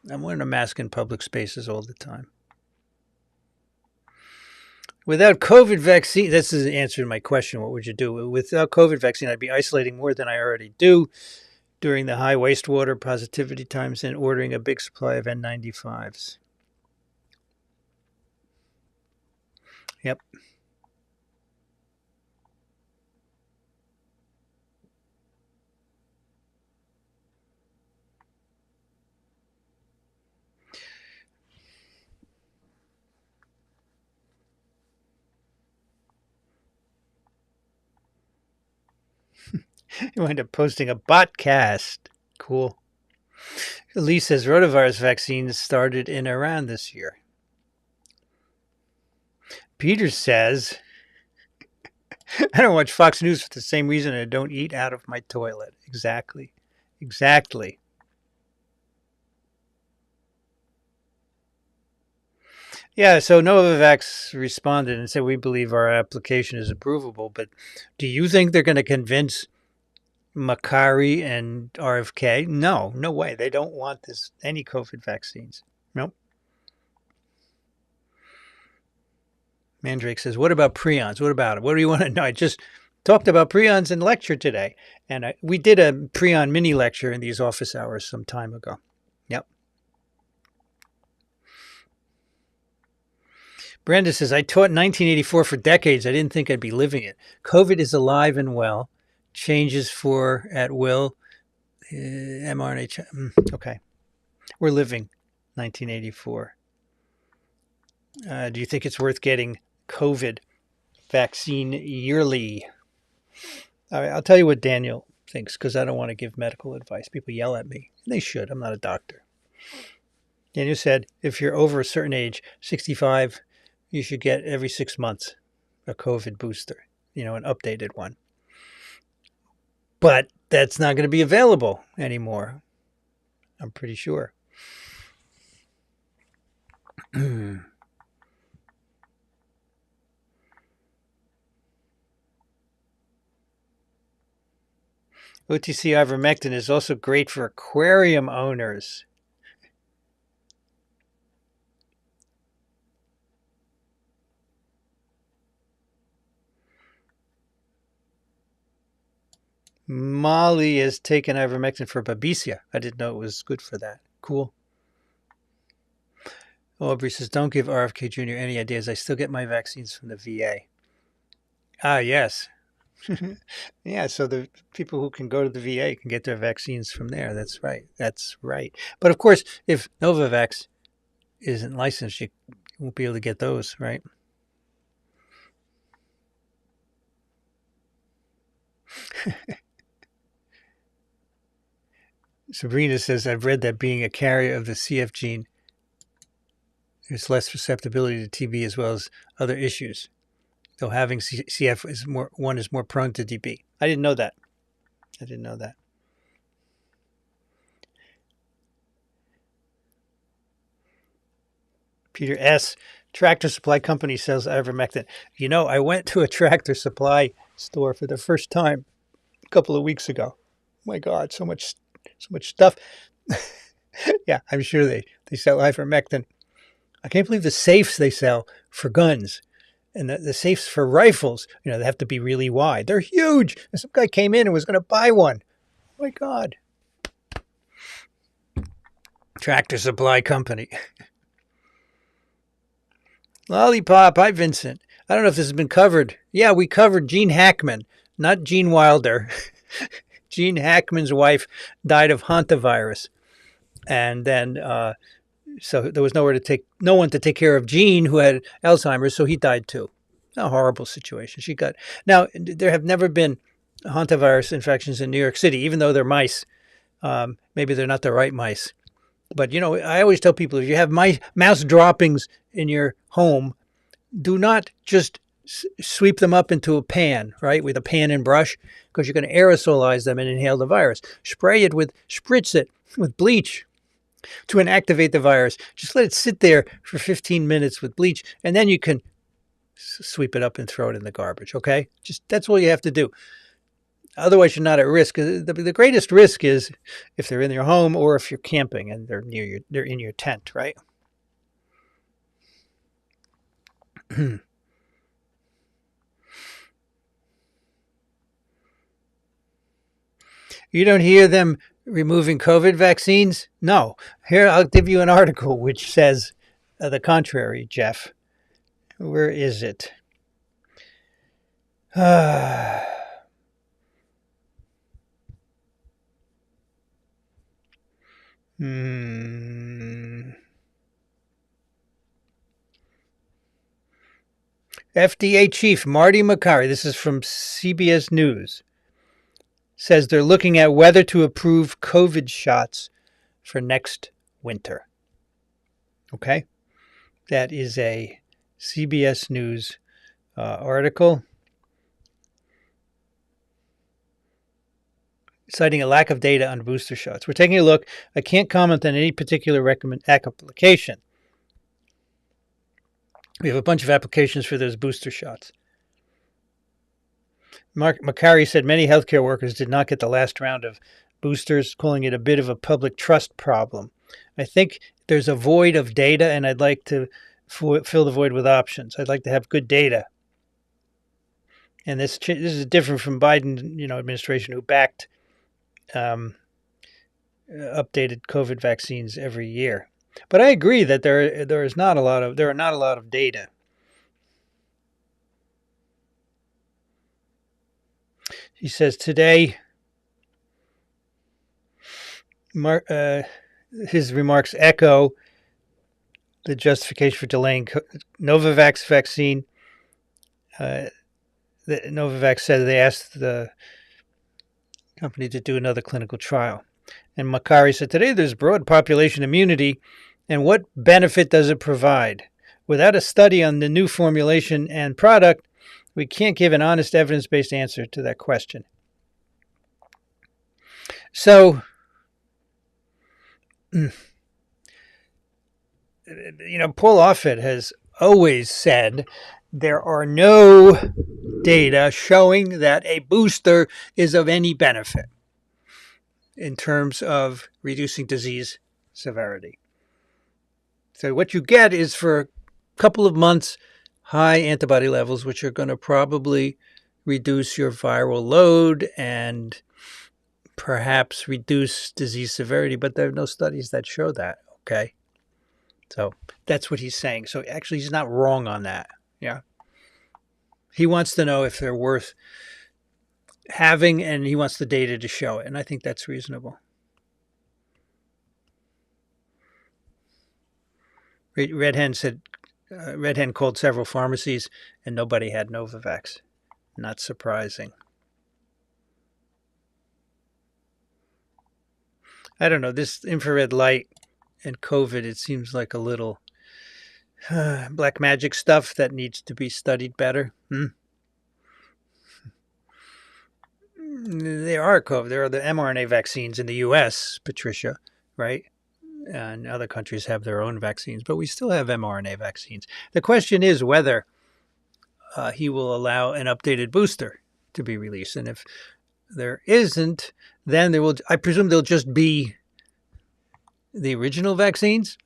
I'm wearing a mask in public spaces all the time. Without COVID vaccine, this is the answer to my question. What would you do? Without COVID vaccine, I'd be isolating more than I already do during the high wastewater positivity times and ordering a big supply of N95s. Yep. You wind up posting a botcast. Cool. Lee says rotavirus vaccines started in Iran this year. Peter says, I don't watch Fox News for the same reason I don't eat out of my toilet. Exactly. Yeah, so Novavax responded and said, we believe our application is approvable, but do you think they're going to convince Makari and RFK? No way. They don't want any COVID vaccines. Nope. Mandrake says, what about prions? What about it? What do you want to know? I just talked about prions in lecture today. And we did a prion mini lecture in these office hours some time ago. Yep. Brenda says, I taught 1984 for decades. I didn't think I'd be living it. COVID is alive and well. Changes for at will. mRNA. Okay. We're living 1984. Do you think it's worth getting COVID vaccine yearly? All right, I'll tell you what Daniel thinks because I don't want to give medical advice. People yell at me. They should. I'm not a doctor. Daniel said if you're over a certain age, 65, you should get every 6 months a COVID booster, an updated one. But that's not going to be available anymore, I'm pretty sure. OTC ivermectin is also great for aquarium owners. Molly has taken ivermectin for babesia. I didn't know it was good for that. Cool. Aubrey says, don't give RFK Jr. any ideas. I still get my vaccines from the VA. Ah, yes. Yeah, so the people who can go to the VA can get their vaccines from there. That's right. That's right. But of course, if Novavax isn't licensed, you won't be able to get those, right? Sabrina says, I've read that being a carrier of the CF gene, there's less susceptibility to TB as well as other issues. Though having CF is more prone to DB. I didn't know that. Peter S. Tractor Supply Company sells ivermectin. I went to a Tractor Supply store for the first time a couple of weeks ago. Oh my God, so much stuff. Yeah, I'm sure they sell ivermectin. I can't believe the safes they sell for guns. And the safes for rifles, they have to be really wide. They're huge. And some guy came in and was going to buy one. Oh my God. Tractor Supply Company. Lollipop. Hi, Vincent. I don't know if this has been covered. Yeah, we covered Gene Hackman, not Gene Wilder. Gene Hackman's wife died of hantavirus. And then, so there was no one to take care of Gene, who had Alzheimer's, so he died too. A horrible situation. Now, there have never been hantavirus infections in New York City, even though they're mice. Maybe they're not the right mice. But, I always tell people, if you have mouse droppings in your home, do not just sweep them up into a pan, right, with a pan and brush, because you're going to aerosolize them and inhale the virus. Spritz it with bleach to inactivate the virus. Just let it sit there for 15 minutes with bleach, and then you can sweep it up and throw it in the garbage, okay? That's all you have to do. Otherwise, you're not at risk. The greatest risk is if they're in your home or if you're camping and they're in your tent, right? You don't hear them removing COVID vaccines? No. Here, I'll give you an article which says the contrary, Jeff. Where is it? FDA chief Marty Makary, this is from CBS News, says they're looking at whether to approve COVID shots for next winter. Okay? That is a CBS News article citing a lack of data on booster shots. We're taking a look. I can't comment on any particular application. We have a bunch of applications for those booster shots. Makary said many healthcare workers did not get the last round of boosters, calling it a bit of a public trust problem. I think there's a void of data, and I'd like to fill the void with options. I'd like to have good data. And this is different from Biden, administration, who backed updated COVID vaccines every year. But I agree that there are not a lot of data. He says today, his remarks echo the justification for delaying Novavax vaccine. Novavax said they asked the company to do another clinical trial. And Makary said, today there's broad population immunity, and what benefit does it provide? Without a study on the new formulation and product, we can't give an honest evidence-based answer to that question. So, Paul Offit has always said there are no data showing that a booster is of any benefit in terms of reducing disease severity. So what you get is for a couple of months high antibody levels, which are going to probably reduce your viral load and perhaps reduce disease severity, but there are no studies that show that, okay? So that's what he's saying. So actually, he's not wrong on that. Yeah. He wants to know if they're worth having, and he wants the data to show it. And I think that's reasonable. Red Hen called several pharmacies, and nobody had Novavax. Not surprising. I don't know. This infrared light and COVID, it seems like a little black magic stuff that needs to be studied better. There are COVID. There are the mRNA vaccines in the U.S., Patricia, right? And other countries have their own vaccines, but we still have mRNA vaccines. The question is whether he will allow an updated booster to be released. And if there isn't, then there will, I presume there'll just be the original vaccines.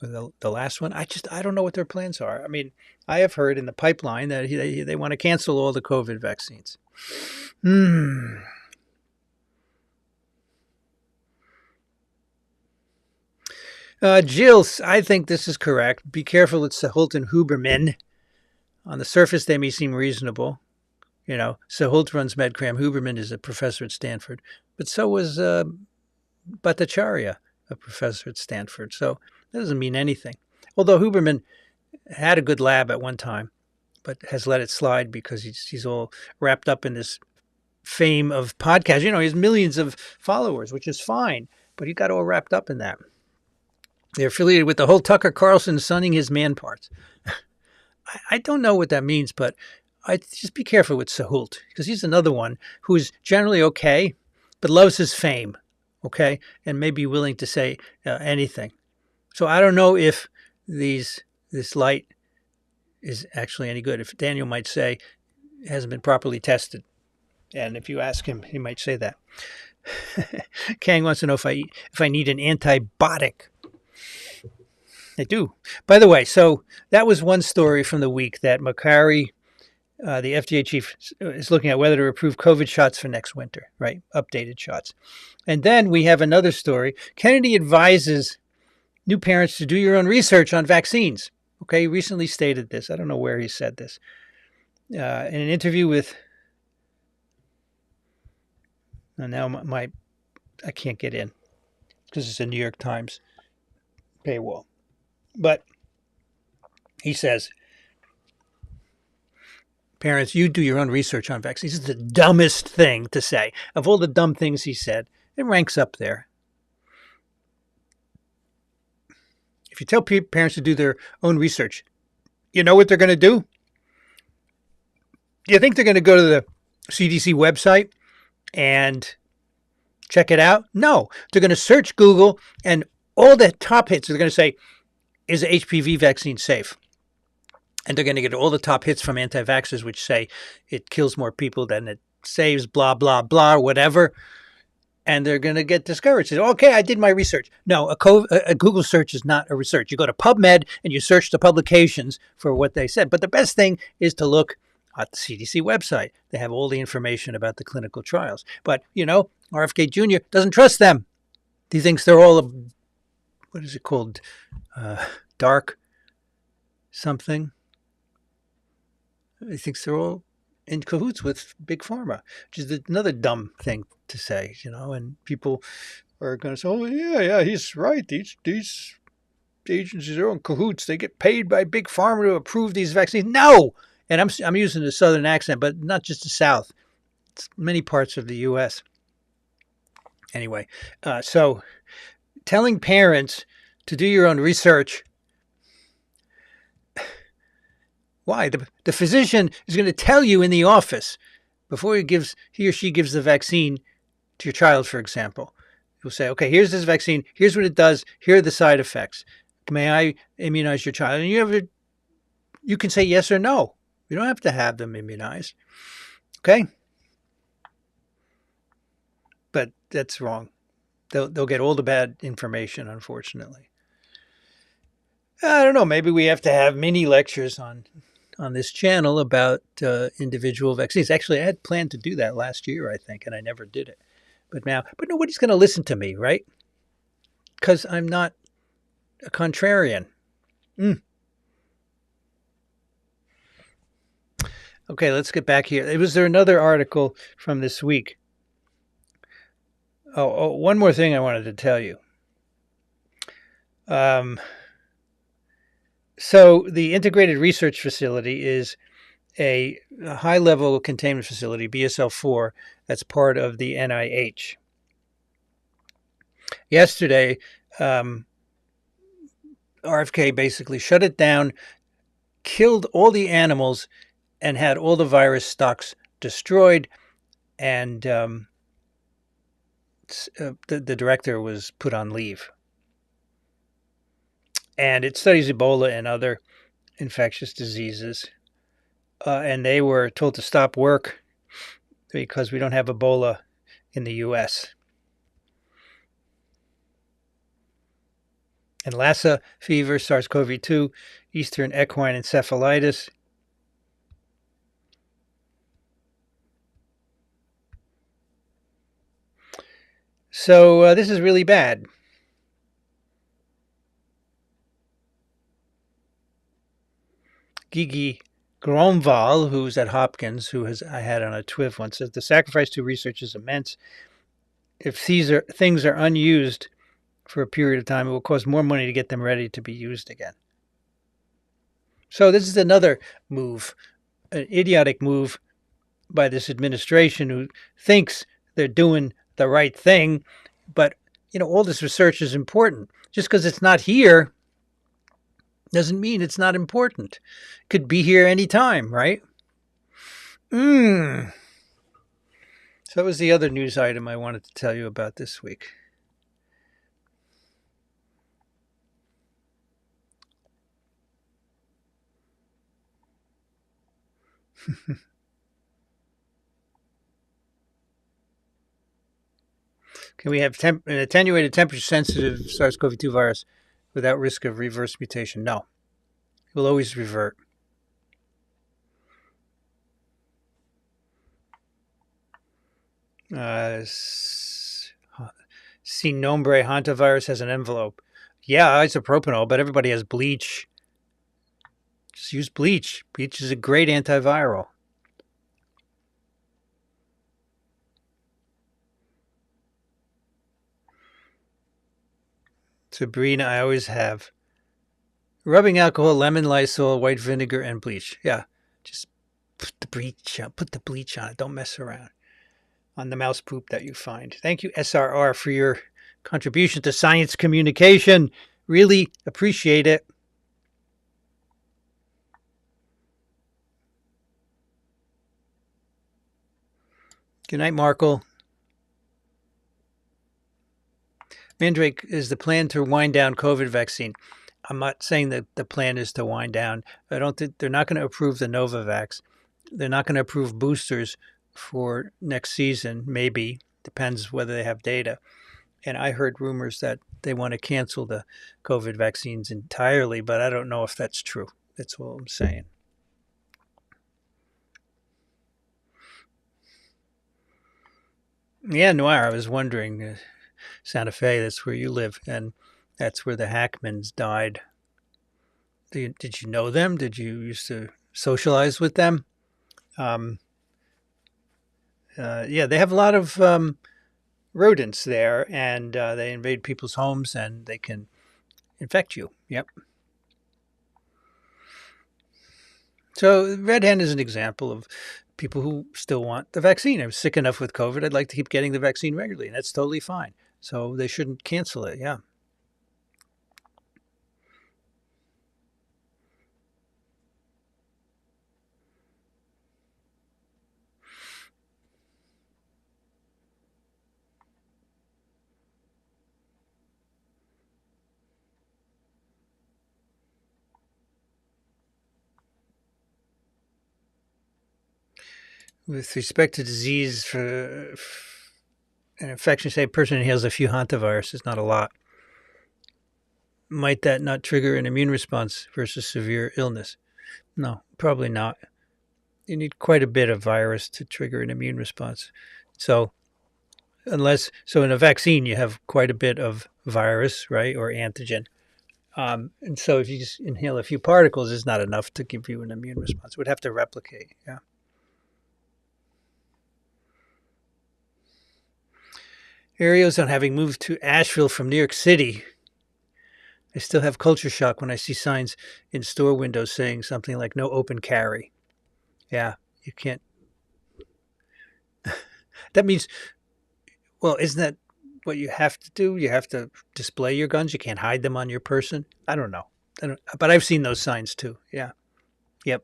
The last one. I don't know what their plans are. I mean, I have heard in the pipeline that they want to cancel all the COVID vaccines. Jill, I think this is correct. Be careful with Sahult and Huberman. On the surface, they may seem reasonable. Sahult runs MedCram. Huberman is a professor at Stanford. But so was Bhattacharya, a professor at Stanford. So that doesn't mean anything. Although Huberman had a good lab at one time, but has let it slide because he's all wrapped up in this fame of podcasts. He has millions of followers, which is fine, but he got all wrapped up in that. They're affiliated with the whole Tucker Carlson sunning his man parts. I don't know what that means, but I just be careful with Sahult, because he's another one who's generally okay, but loves his fame, okay, and may be willing to say anything. So I don't know if this light is actually any good. If Daniel might say it hasn't been properly tested, and if you ask him, he might say that. Kang wants to know if I need an antibiotic. I do. By the way, so that was one story from the week that Makary, the FDA chief, is looking at whether to approve COVID shots for next winter, right? Updated shots. And then we have another story. Kennedy advises new parents to do your own research on vaccines. Okay, he recently stated this. I don't know where he said this. In an interview with, I can't get in because it's a New York Times paywall. But he says, parents, you do your own research on vaccines. It's the dumbest thing to say. Of all the dumb things he said, it ranks up there. If you tell parents to do their own research, you know what they're going to do? You think they're going to go to the CDC website and check it out? No. They're going to search Google, and all the top hits, they're going to say, is the HPV vaccine safe? And they're going to get all the top hits from anti-vaxxers, which say it kills more people than it saves, blah, blah, blah, whatever. And they're going to get discouraged. Say, okay, I did my research. No, a Google search is not a research. You go to PubMed and you search the publications for what they said. But the best thing is to look at the CDC website. They have all the information about the clinical trials. But, RFK Jr. doesn't trust them. He thinks they're all, what is it called? Dark something. He thinks they're all in cahoots with big pharma, which is another dumb thing to say, and people are going to say, oh, yeah, he's right. These agencies are in cahoots. They get paid by big pharma to approve these vaccines. No! And I'm using a southern accent, but not just the South. It's many parts of the U.S. Anyway, so telling parents to do your own research. Why? The physician is going to tell you in the office before he or she gives the vaccine to your child, for example. He'll say, okay, here's this vaccine. Here's what it does. Here are the side effects. May I immunize your child? And you can say yes or no. You don't have to have them immunized. Okay? But that's wrong. They'll get all the bad information, unfortunately. I don't know. Maybe we have to have mini lectures on this channel about individual vaccines. Actually, I had planned to do that last year, I think, and I never did it. But nobody's going to listen to me, right? Because I'm not a contrarian. Okay, let's get back here. Was there another article from this week? Oh, one more thing I wanted to tell you. So the Integrated Research Facility is a high-level containment facility, BSL-4, that's part of the NIH. Yesterday, RFK basically shut it down, killed all the animals, and had all the virus stocks destroyed, and the director was put on leave. And it studies Ebola and other infectious diseases. And they were told to stop work because we don't have Ebola in the U.S. And Lassa fever, SARS-CoV-2, Eastern equine encephalitis. So this is really bad. Gigi Gromval, who's at Hopkins, I had on a TWIV once, says the sacrifice to research is immense. If things are unused for a period of time, it will cost more money to get them ready to be used again. So this is another move, an idiotic move by this administration who thinks they're doing the right thing. But, all this research is important. Just because it's not here doesn't mean it's not important. It could be here anytime, right? So that was the other news item I wanted to tell you about this week. Can we have an attenuated temperature-sensitive SARS-CoV-2 virus without risk of reverse mutation? No. It will always revert. Sin nombre hantavirus has an envelope. Yeah, isopropanol, but everybody has bleach. Just use bleach. Bleach is a great antiviral. Sabrina, I always have. Rubbing alcohol, lemon, Lysol, white vinegar, and bleach. Yeah, just put the bleach on it. Don't mess around on the mouse poop that you find. Thank you, SRR, for your contribution to science communication. Really appreciate it. Good night, Markle. Mandrake, is the plan to wind down COVID vaccine? I'm not saying that the plan is to wind down. I don't think they're not going to approve the Novavax. They're not going to approve boosters for next season. Maybe. Depends whether they have data. And I heard rumors that they want to cancel the COVID vaccines entirely, but I don't know if that's true. That's all I'm saying. Yeah, Noir, I was wondering, Santa Fe, that's where you live, and that's where the Hackmans died. Did you know them? Did you used to socialize with them? Yeah, they have a lot of rodents there, and they invade people's homes, and they can infect you. Yep. So red hen is an example of people who still want the vaccine. I'm sick enough with COVID. I'd like to keep getting the vaccine regularly, and that's totally fine. So they shouldn't cancel it. Yeah. With respect to disease, for an infection, say a person inhales a few hantavirus, not a lot. Might that not trigger an immune response versus severe illness? No, probably not. You need quite a bit of virus to trigger an immune response. So in a vaccine, you have quite a bit of virus, right, or antigen. And so if you just inhale a few particles, it's not enough to give you an immune response. It would have to replicate. Yeah. Arios, on having moved to Asheville from New York City, I still have culture shock when I see signs in store windows saying something like "no open carry." Yeah, you can't. That means, well, isn't that what you have to do? You have to display your guns. You can't hide them on your person. I don't know. But I've seen those signs too. Yeah. Yep.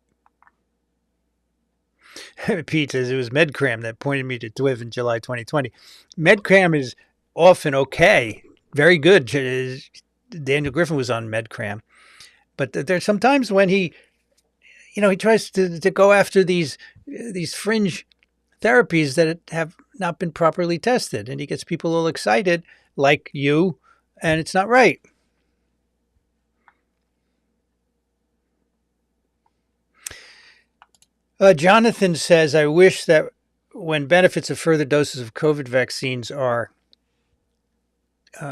Pete says it was MedCram that pointed me to TWIV in July 2020. MedCram is often okay, very good. Daniel Griffin was on MedCram, but there's sometimes when he tries to go after these fringe therapies that have not been properly tested, and he gets people all excited, like you, and it's not right. Jonathan says, I wish that when benefits of further doses of COVID vaccines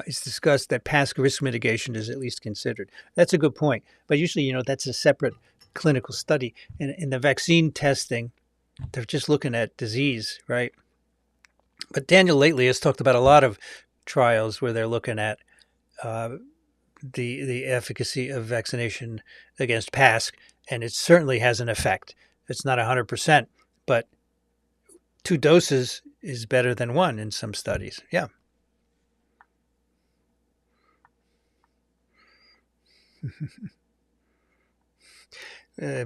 is discussed, that past risk mitigation is at least considered. That's a good point. But usually, that's a separate clinical study. In the vaccine testing, they're just looking at disease, right? But Daniel lately has talked about a lot of trials where they're looking at the efficacy of vaccination against PASC, and it certainly has an effect. It's not 100%, but 2 doses is better than 1 in some studies. Yeah.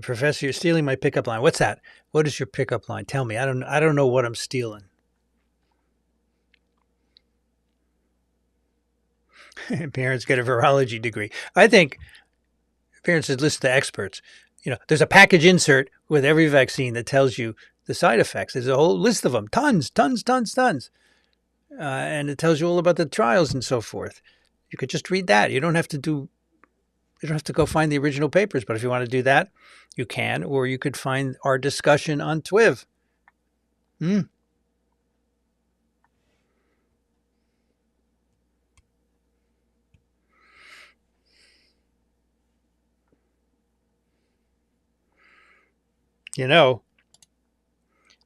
Professor, you're stealing my pickup line. What's that? What is your pickup line? Tell me. I don't know what I'm stealing. Parents get a virology degree. I think parents should listen to experts. There's a package insert with every vaccine that tells you the side effects. There's a whole list of them, tons. And it tells you all about the trials and so forth. You could just read that. You don't have to go find the original papers, but if you want to do that, you can, or you could find our discussion on TWIV.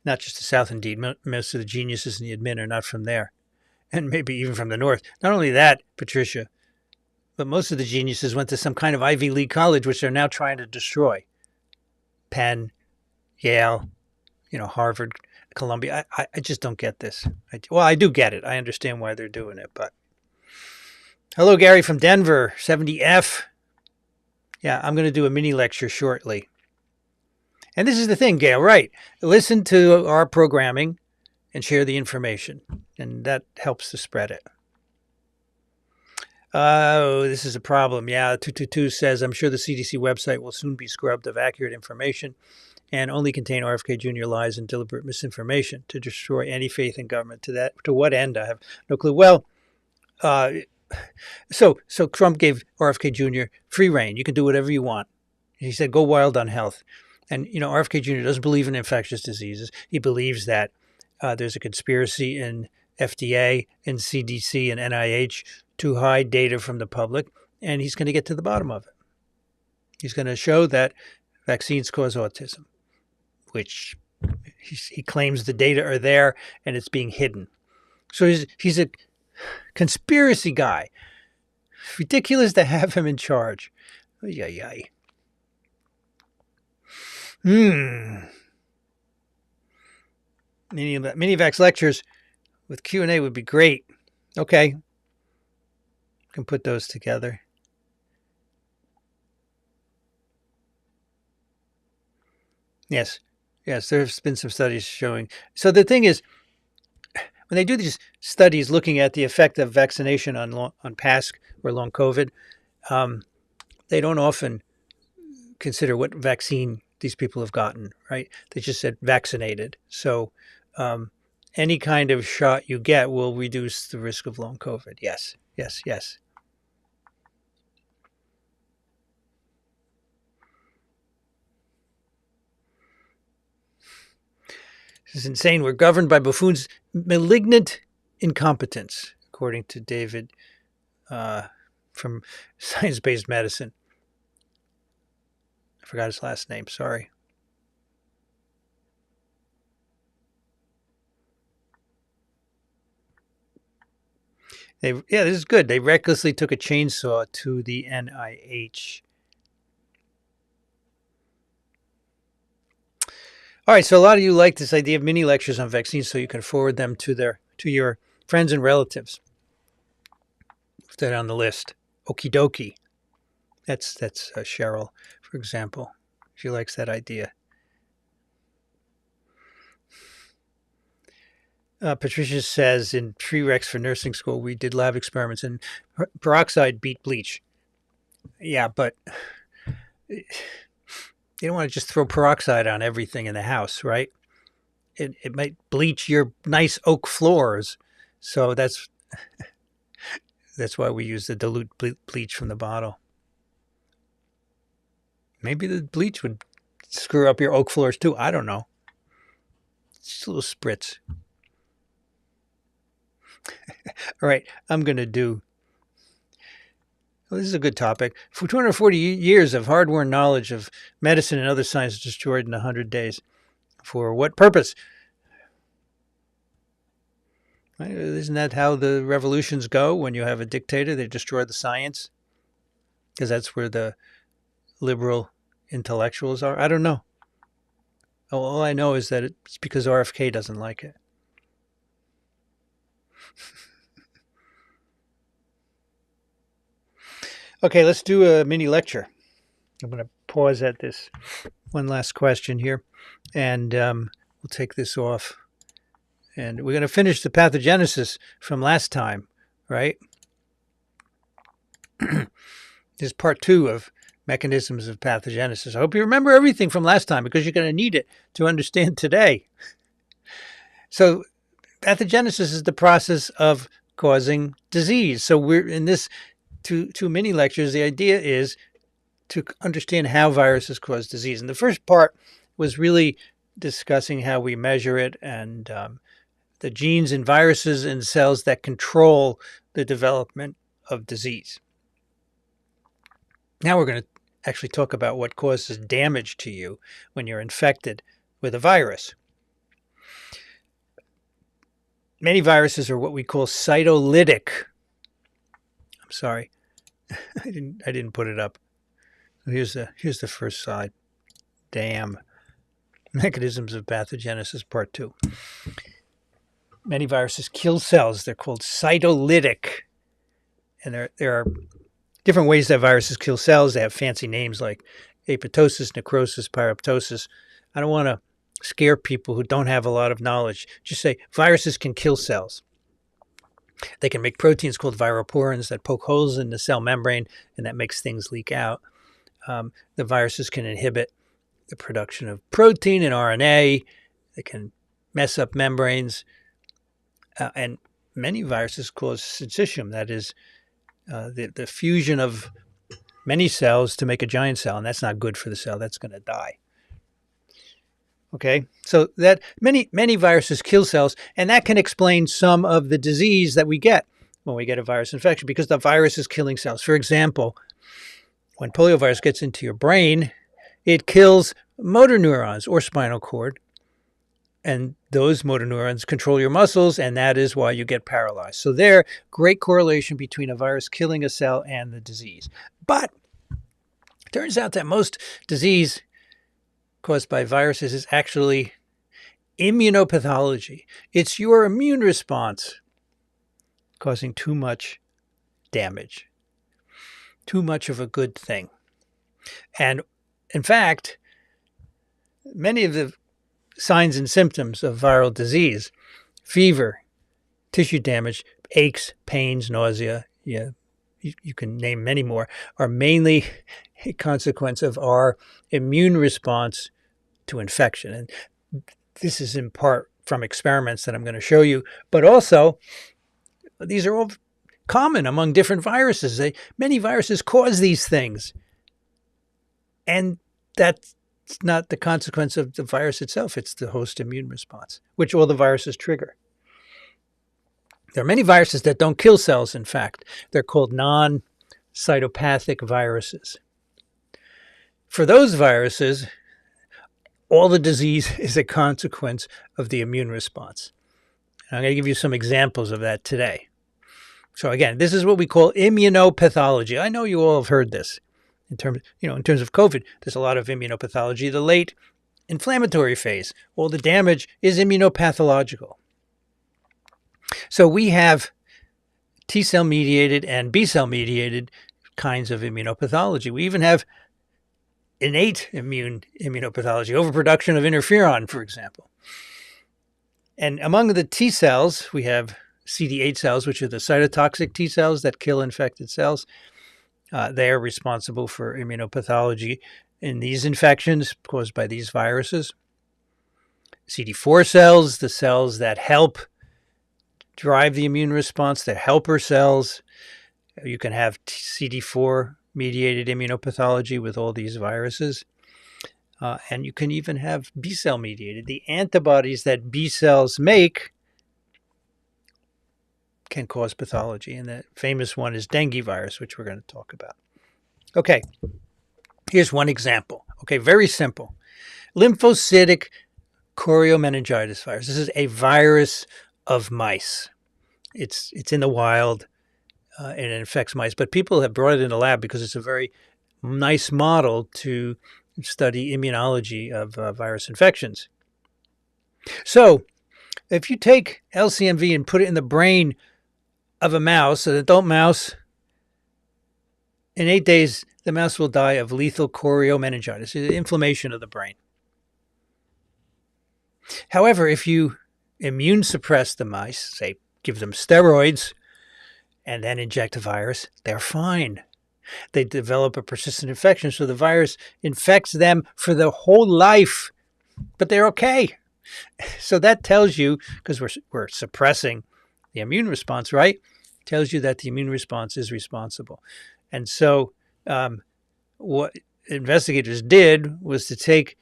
Not just the South, indeed. Most of the geniuses in the admin are not from there, and maybe even from the North. Not only that, Patricia, but most of the geniuses went to some kind of Ivy League college, which they're now trying to destroy. Penn, Yale, Harvard, Columbia. I just don't get this. I do get it. I understand why they're doing it, but. Hello, Gary from Denver, 70F. Yeah, I'm going to do a mini lecture shortly. And this is the thing, Gail, right? Listen to our programming and share the information, and that helps to spread it. Oh, this is a problem. Yeah, 222 says, I'm sure the CDC website will soon be scrubbed of accurate information and only contain RFK Jr. lies and deliberate misinformation to destroy any faith in government. To what end? I have no clue. Well, so Trump gave RFK Jr. free reign. You can do whatever you want. He said, go wild on health. And, RFK Jr. doesn't believe in infectious diseases. He believes that there's a conspiracy in FDA and CDC and NIH to hide data from the public, and he's going to get to the bottom of it. He's going to show that vaccines cause autism, which he claims the data are there and it's being hidden. So he's a conspiracy guy. Ridiculous to have him in charge. Ay. Mini-vax lectures with Q&A would be great. Okay. Can put those together. Yes, there's been some studies showing. So the thing is, when they do these studies looking at the effect of vaccination on past or long COVID, they don't often consider what vaccine these people have gotten, right? They just said vaccinated. So any kind of shot you get will reduce the risk of long COVID. Yes. This is insane. We're governed by buffoons' malignant incompetence, according to David from Science-Based Medicine. I forgot his last name. Sorry. This is good. They recklessly took a chainsaw to the NIH. All right, so a lot of you like this idea of mini lectures on vaccines so you can forward them to your friends and relatives. Put that on the list. Okie dokie. That's Cheryl, for example. She likes that idea. Patricia says in prereqs for nursing school, we did lab experiments and peroxide beat bleach. Yeah, but you don't want to just throw peroxide on everything in the house, right? It might bleach your nice oak floors. So that's why we use the dilute bleach from the bottle. Maybe the bleach would screw up your oak floors too. I don't know. Just a little spritz. All right, I'm going to do... Well, this is a good topic. For 240 years of hard-won knowledge of medicine and other science destroyed in 100 days. For what purpose? Isn't that how the revolutions go? When you have a dictator, they destroy the science? Because that's where the liberal intellectuals are. I don't know. All I know is that it's because RFK doesn't like it. Okay, let's do a mini lecture. I'm going to pause at this one last question here, and we'll take this off. And we're going to finish the pathogenesis from last time, right? This is part 2 of mechanisms of pathogenesis. I hope you remember everything from last time because you're going to need it to understand today. So pathogenesis is the process of causing disease. So we're in this two mini lectures. The idea is to understand how viruses cause disease. And the first part was really discussing how we measure it and the genes in viruses and cells that control the development of disease. Now we're going to actually talk about what causes damage to you when you're infected with a virus. Many viruses are what we call cytolytic. I'm sorry, I didn't put it up. Here's the first slide. Damn. Mechanisms of pathogenesis, part 2. Many viruses kill cells. They're called cytolytic. And there are different ways that viruses kill cells. They have fancy names like apoptosis, necrosis, pyroptosis. I don't want to scare people who don't have a lot of knowledge. Just say viruses can kill cells. They can make proteins called viroporins that poke holes in the cell membrane, and that makes things leak out. The viruses can inhibit the production of protein and RNA. They can mess up membranes. And many viruses cause syncytium, that is the fusion of many cells to make a giant cell, and that's not good for the cell. That's going to die. Okay, so that many viruses kill cells, and that can explain some of the disease that we get when we get a virus infection, because the virus is killing cells. For example, when poliovirus gets into your brain, it kills motor neurons or spinal cord, And those motor neurons control your muscles, and that is why you get paralyzed. So there, great correlation between a virus killing a cell and the disease. But it turns out that most disease caused by viruses is actually immunopathology. It's your immune response causing too much damage, too much of a good thing. And in fact, many of the signs and symptoms of viral disease, fever, tissue damage, aches, pains, nausea, you can name many more, are mainly a consequence of our immune response to infection. And this is in part from experiments that I'm going to show you, but also these are all common among different viruses. Many viruses cause these things. And that's not the consequence of the virus itself. It's the host immune response, which all the viruses trigger. There are many viruses that don't kill cells, in fact. They're called non-cytopathic viruses. For those viruses, all the disease is a consequence of the immune response. And I'm going to give you some examples of that today. So again, this is what we call immunopathology. I know you all have heard this. In terms of COVID, there's a lot of immunopathology. The late inflammatory phase, all the damage is immunopathological. So we have T cell mediated and B cell mediated kinds of immunopathology. We even have innate immunopathology, overproduction of interferon, for example. And among the T cells, we have CD8 cells, which are the cytotoxic T cells that kill infected cells. They are responsible for immunopathology in these infections caused by these viruses. CD4 cells, the cells that help drive the immune response, they're helper cells. You can have CD4 mediated immunopathology with all these viruses. And you can even have B cell mediated. The antibodies that B cells make can cause pathology. And the famous one is dengue virus, which we're going to talk about. Okay, here's one example. Okay, very simple. Lymphocytic choriomeningitis virus. This is a virus of mice. It's in the wild and it infects mice, but people have brought it in the lab because it's a very nice model to study immunology of virus infections. So if you take LCMV and put it in the brain of a mouse, an adult mouse, in 8 days, the mouse will die of lethal choriomeningitis, inflammation of the brain. However, if you immune suppress the mice, say give them steroids, and then inject a virus, they're fine. They develop a persistent infection, so the virus infects them for their whole life, but they're okay. So that tells you, because we're suppressing the immune response, right? Tells you that the immune response is responsible. And so what investigators did was to take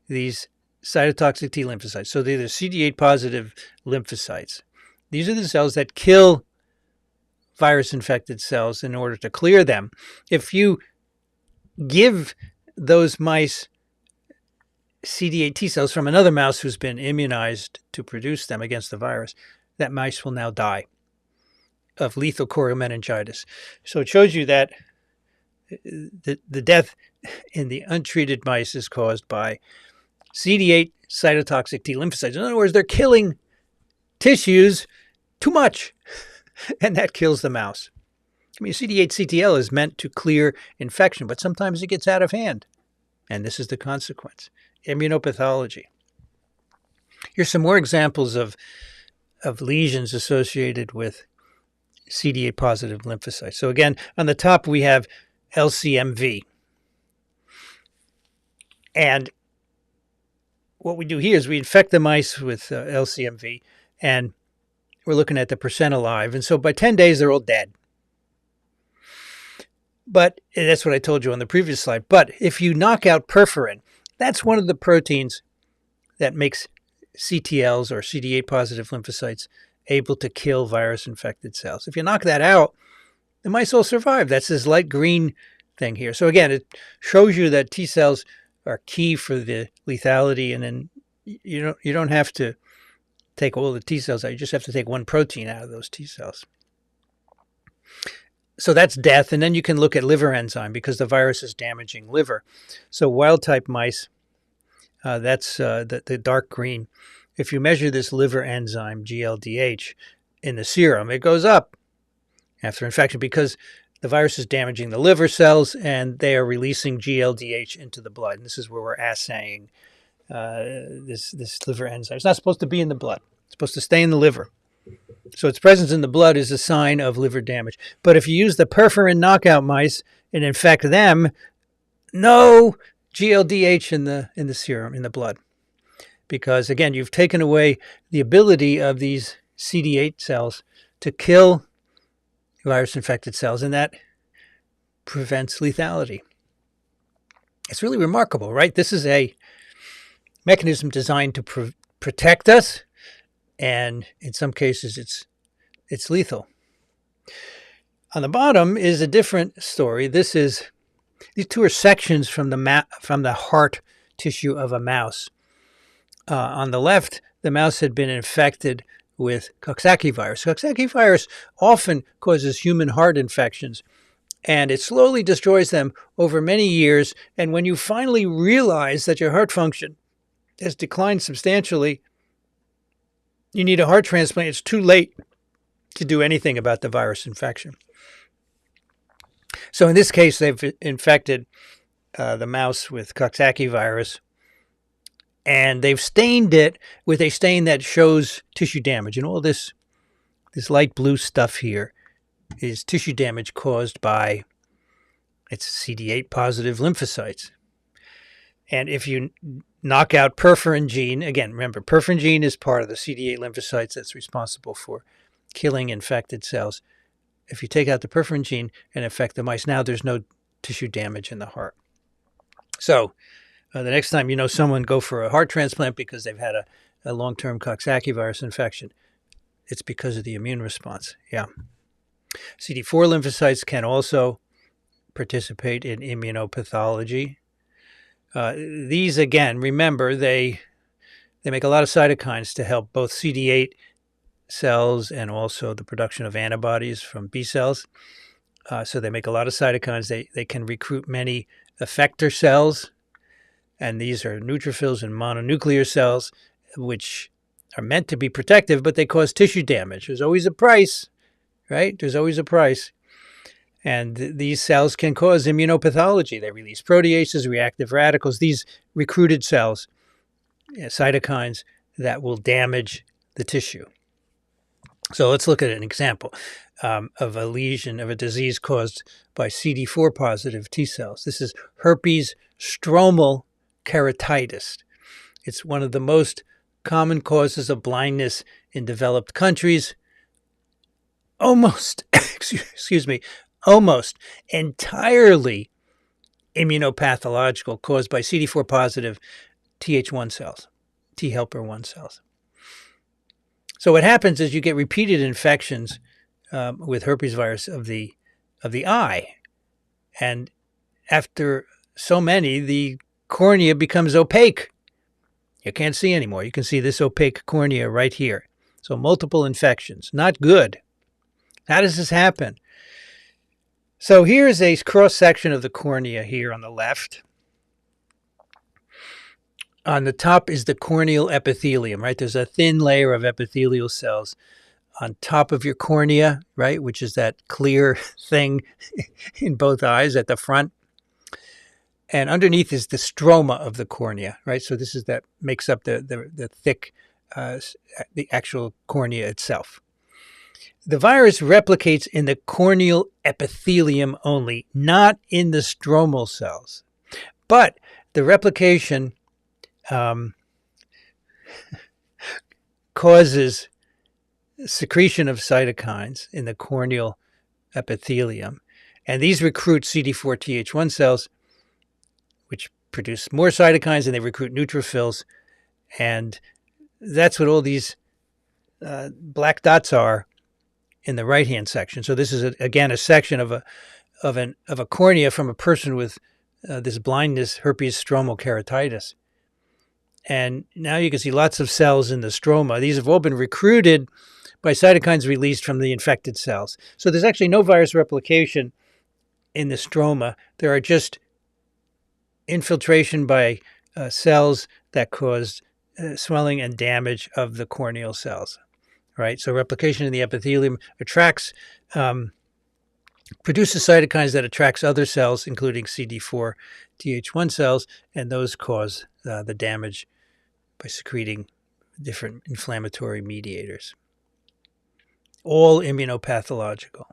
these cytotoxic T lymphocytes. So they're the CD8 positive lymphocytes. These are the cells that kill virus-infected cells in order to clear them. If you give those mice CD8 T cells from another mouse who's been immunized to produce them against the virus, that mice will now die of lethal choriomeningitis. So it shows you that the death in the untreated mice is caused by CD8 cytotoxic T lymphocytes. In other words, they're killing tissues too much, and that kills the mouse. I mean, CD8 CTL is meant to clear infection, but sometimes it gets out of hand, and this is the consequence. Immunopathology. Here's some more examples of lesions associated with CD8 positive lymphocytes. So again, on the top we have LCMV. And what we do here is we infect the mice with LCMV, and we're looking at the percent alive. And so by 10 days, they're all dead. But that's what I told you on the previous slide. But if you knock out perforin, that's one of the proteins that makes CTLs or CD8 positive lymphocytes able to kill virus-infected cells. If you knock that out, the mice will survive. That's this light green thing here. So again, it shows you that T cells are key for the lethality and then You don't have to take all the T cells out. You just have to take one protein out of those T cells. So that's death. And then you can look at liver enzyme because the virus is damaging liver. So wild type mice, that's the dark green. If you measure this liver enzyme, GLDH, in the serum, it goes up after infection because the virus is damaging the liver cells and they are releasing GLDH into the blood. And this is where we're assaying this liver enzyme. It's not supposed to be in the blood. It's supposed to stay in the liver. So its presence in the blood is a sign of liver damage. But if you use the perforin knockout mice and infect them, no GLDH in the serum, in the blood. Because, again, you've taken away the ability of these CD8 cells to kill virus-infected cells, and that prevents lethality. It's really remarkable, right? This is a mechanism designed to protect us, and in some cases it's lethal. On the bottom is a different story. These two are sections from the heart tissue of a mouse. On the left, the mouse had been infected with Coxsackie virus. Coxsackie virus often causes human heart infections, and it slowly destroys them over many years. And when you finally realize that your heart function has declined substantially, you need a heart transplant. It's too late to do anything about the virus infection. So in this case, they've infected the mouse with Coxsackie virus, and they've stained it with a stain that shows tissue damage. And all this light blue stuff here is tissue damage caused by its CD8 positive lymphocytes. And if you knock out perforin gene, again, remember, perforin gene is part of the CD8 lymphocytes that's responsible for killing infected cells. If you take out the perforin gene and infect the mice, now there's no tissue damage in the heart. So the next time you know someone go for a heart transplant because they've had a long-term Coxsackie virus infection, it's because of the immune response. Yeah. CD4 lymphocytes can also participate in immunopathology. These, again, remember, they make a lot of cytokines to help both CD8 cells and also the production of antibodies from B cells. So they make a lot of cytokines. They can recruit many effector cells, and these are neutrophils and mononuclear cells, which are meant to be protective, but they cause tissue damage. There's always a price, right? There's always a price. And these cells can cause immunopathology. They release proteases, reactive radicals, these recruited cells, cytokines that will damage the tissue. So let's look at an example of a lesion, of a disease caused by CD4 positive T cells. This is herpes stromal keratitis. It's one of the most common causes of blindness in developed countries. Almost entirely immunopathological, caused by CD4 positive Th1 cells, T helper 1 cells. So what happens is you get repeated infections with herpes virus of the eye, and after so many, the cornea becomes opaque. You can't see anymore. You can see this opaque cornea right here. So multiple infections, not good. How does this happen? So here's a cross-section of the cornea here on the left. On the top is the corneal epithelium, right? There's a thin layer of epithelial cells on top of your cornea, right? Which is that clear thing in both eyes at the front. And underneath is the stroma of the cornea, right? So this is that makes up the thick, the actual cornea itself. The virus replicates in the corneal epithelium only, not in the stromal cells. But the replication causes secretion of cytokines in the corneal epithelium. And these recruit CD4 Th1 cells, which produce more cytokines, and they recruit neutrophils. And that's what all these black dots are in the right-hand section. So this is, again, a section of a cornea from a person with this blindness, herpes stromal keratitis. And now you can see lots of cells in the stroma. These have all been recruited by cytokines released from the infected cells. So there's actually no virus replication in the stroma. There are just infiltration by cells that cause swelling and damage of the corneal cells, right? So replication in the epithelium produces cytokines that attracts other cells, including CD4 Th1 cells, and those cause the damage by secreting different inflammatory mediators. All immunopathological.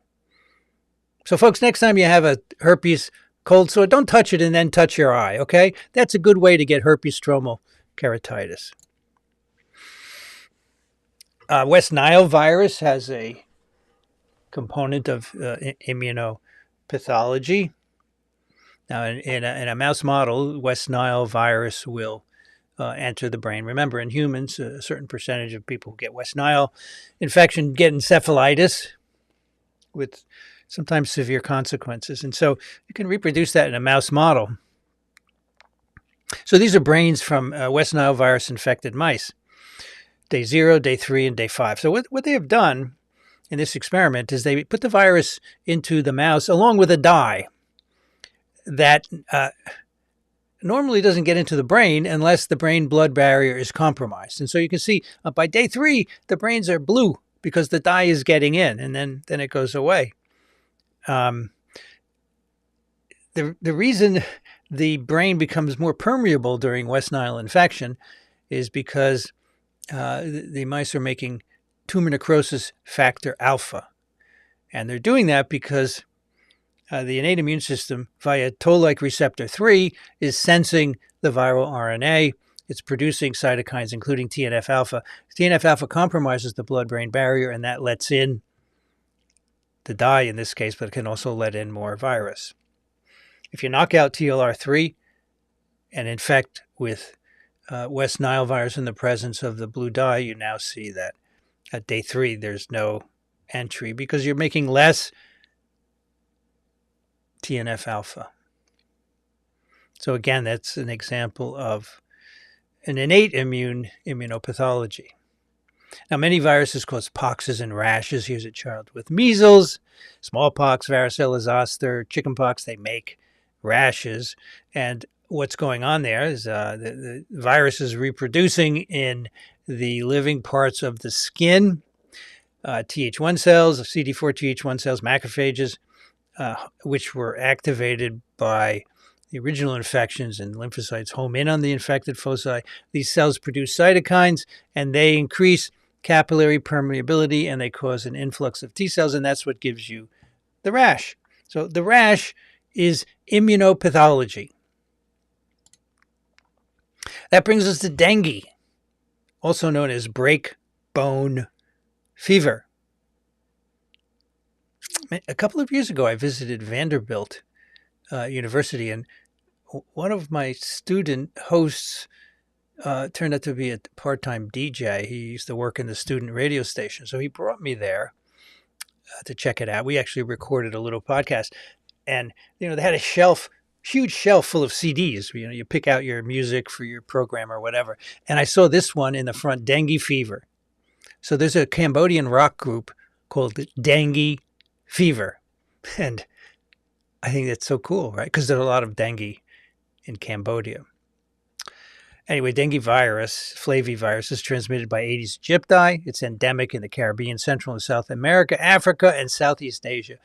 So folks, next time you have a herpes cold sore, don't touch it and then touch your eye, okay? That's a good way to get herpes stromal keratitis. West Nile virus has a component of immunopathology. Now, in a mouse model, West Nile virus will enter the brain. Remember, in humans, a certain percentage of people who get West Nile infection get encephalitis with sometimes severe consequences. And so you can reproduce that in a mouse model. So these are brains from West Nile virus infected mice, day 0, day 3, and day 5. So what they have done in this experiment is they put the virus into the mouse along with a dye that normally doesn't get into the brain unless the brain-blood barrier is compromised. And so you can see by day 3, the brains are blue because the dye is getting in, and then it goes away. The reason the brain becomes more permeable during West Nile infection is because the mice are making tumor necrosis factor alpha. And they're doing that because the innate immune system via toll-like receptor 3 is sensing the viral RNA. It's producing cytokines, including TNF-alpha. TNF-alpha compromises the blood-brain barrier, and that lets in the dye in this case, but it can also let in more virus. If you knock out TLR3 and infect with West Nile virus in the presence of the blue dye, you now see that at day 3 there's no entry because you're making less TNF-alpha. So again, that's an example of an innate immunopathology. Now, many viruses cause poxes and rashes. Here's a child with measles, smallpox, varicella zoster, chickenpox. They make rashes. And what's going on there is the virus is reproducing in the living parts of the skin, Th1 cells, CD4 Th1 cells, macrophages, which were activated by the original infections, and lymphocytes home in on the infected foci. These cells produce cytokines, and they increase capillary permeability, and they cause an influx of T cells, and that's what gives you the rash. So the rash is immunopathology. That brings us to dengue, also known as break bone fever. A couple of years ago, I visited Vanderbilt University, and one of my student hosts turned out to be a part-time DJ. He used to work in the student radio station, so he brought me there to check it out. We actually recorded a little podcast, and they had a huge shelf full of CDs. You pick out your music for your program or whatever. And I saw this one in the front, Dengue Fever. So there's a Cambodian rock group called Dengue Fever, and I think that's so cool, right? Because there's a lot of dengue in Cambodia. Anyway, dengue virus, flavivirus, is transmitted by Aedes aegypti. It's endemic in the Caribbean, Central and South America, Africa, and Southeast Asia.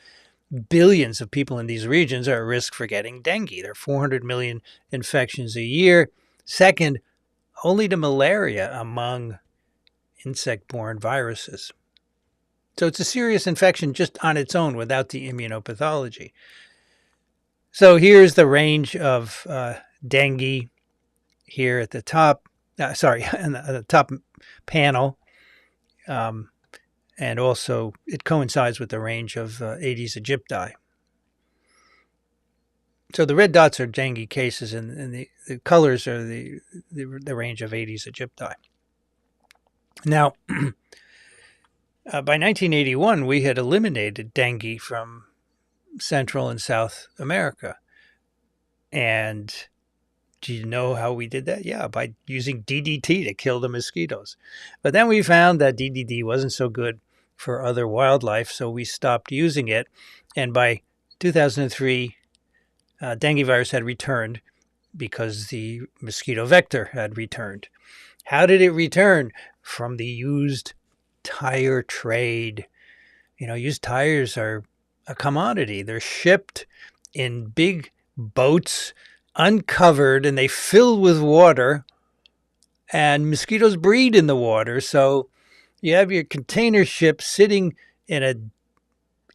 Billions of people in these regions are at risk for getting dengue. There are 400 million infections a year, second only to malaria among insect-borne viruses. So it's a serious infection just on its own without the immunopathology. So here's the range of dengue here at the top, on the top panel. And also it coincides with the range of Aedes aegypti. So the red dots are dengue cases, and the colors are the range of Aedes aegypti. Now, by 1981, we had eliminated dengue from Central and South America. And Do you know how we did that? Yeah, by using DDT to kill the mosquitoes. But then we found that DDT wasn't so good for other wildlife, so we stopped using it. And by 2003, dengue virus had returned because the mosquito vector had returned. How did it return? From the used tire trade. Used tires are a commodity. They're shipped in big boats, uncovered, and they fill with water, and mosquitoes breed in the water. So you have your container ship sitting in an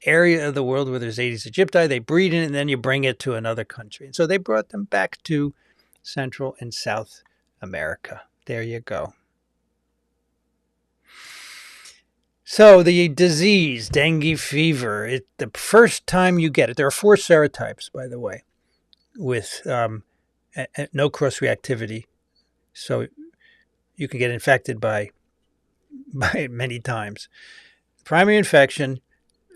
area of the world where there's Aedes aegypti. They breed in it, and then you bring it to another country. And so they brought them back to Central and South America. There you go. So the disease, dengue fever, the first time you get it, there are 4 serotypes, by the way, with no cross-reactivity. So you can get infected by it many times. Primary infection,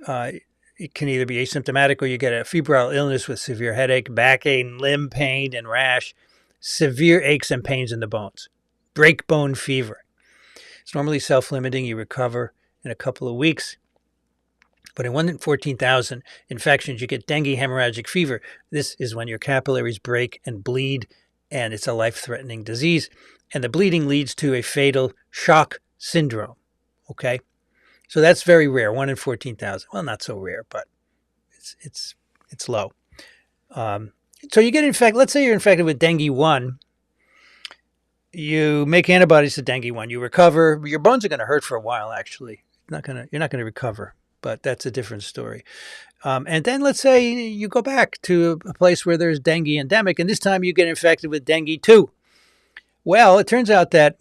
it can either be asymptomatic or you get a febrile illness with severe headache, backache, limb pain, and rash, severe aches and pains in the bones, break bone fever. It's normally self-limiting. You recover in a couple of weeks. But in 1 in 14,000 infections, you get dengue hemorrhagic fever. This is when your capillaries break and bleed, and it's a life-threatening disease. And the bleeding leads to a fatal shock syndrome. Okay? So that's very rare, 1 in 14,000. Well, not so rare, but it's low. So you get infected. Let's say you're infected with dengue 1. You make antibodies to dengue 1. You recover. Your bones are going to hurt for a while, actually. You're not going to recover, but that's a different story. And then let's say you go back to a place where there's dengue endemic, and this time you get infected with dengue 2. Well, it turns out that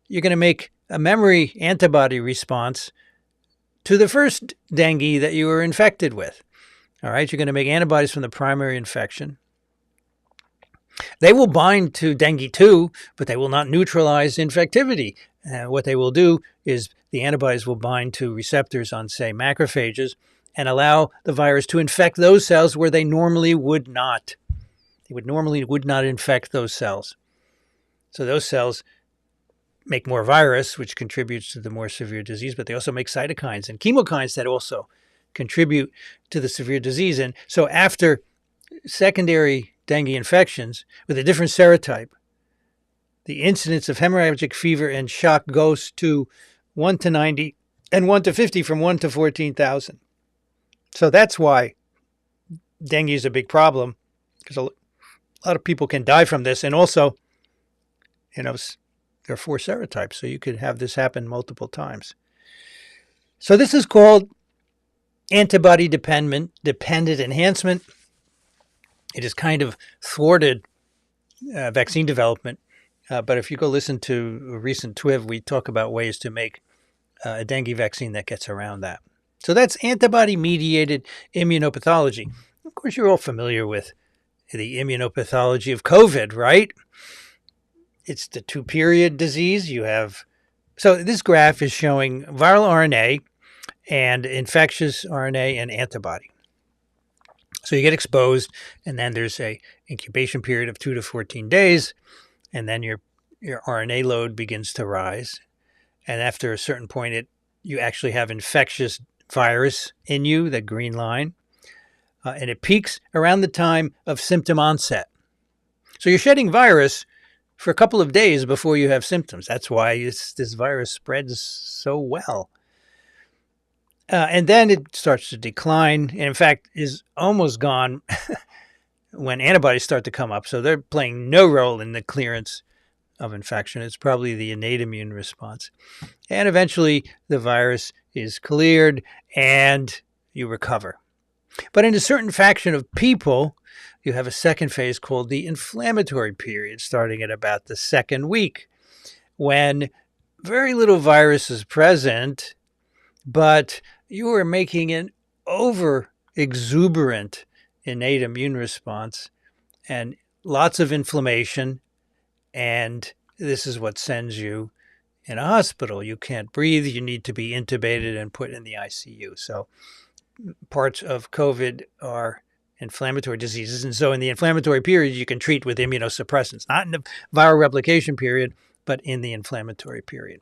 you're going to make a memory antibody response to the first dengue that you were infected with. All right, you're going to make antibodies from the primary infection. They will bind to dengue 2, but they will not neutralize infectivity. What they will do is the antibodies will bind to receptors on, say, macrophages and allow the virus to infect those cells where they normally would not. They would not infect those cells. So those cells make more virus, which contributes to the more severe disease, but they also make cytokines and chemokines that also contribute to the severe disease. And so after secondary dengue infections with a different serotype, the incidence of hemorrhagic fever and shock goes to 1 to 90 and 1 to 50 from 1 to 14,000. So that's why dengue is a big problem, because a lot of people can die from this. And also, there are 4 serotypes, so you could have this happen multiple times. So this is called antibody-dependent enhancement. It has kind of thwarted vaccine development. But if you go listen to a recent TWIV, we talk about ways to make a dengue vaccine that gets around that. So that's antibody-mediated immunopathology. Of course, you're all familiar with the immunopathology of COVID, right? It's the 2-period disease. So this graph is showing viral RNA and infectious RNA and antibody. So you get exposed, and then there's a incubation period of 2 to 14 days, and then your RNA load begins to rise. And after a certain point, you actually have infectious virus in you, the green line, and it peaks around the time of symptom onset. So you're shedding virus for a couple of days before you have symptoms. That's why this virus spreads so well. And then it starts to decline, and in fact is almost gone when antibodies start to come up. So they're playing no role in the clearance of infection. It's probably the innate immune response. And eventually the virus is cleared and you recover. But in a certain fraction of people, you have a second phase called the inflammatory period, starting at about the 2nd week, when very little virus is present, but you are making an over-exuberant innate immune response and lots of inflammation, and this is what sends you in a hospital. You can't breathe. You need to be intubated and put in the ICU. So parts of COVID are inflammatory diseases. And so in the inflammatory period, you can treat with immunosuppressants, not in the viral replication period, but in the inflammatory period.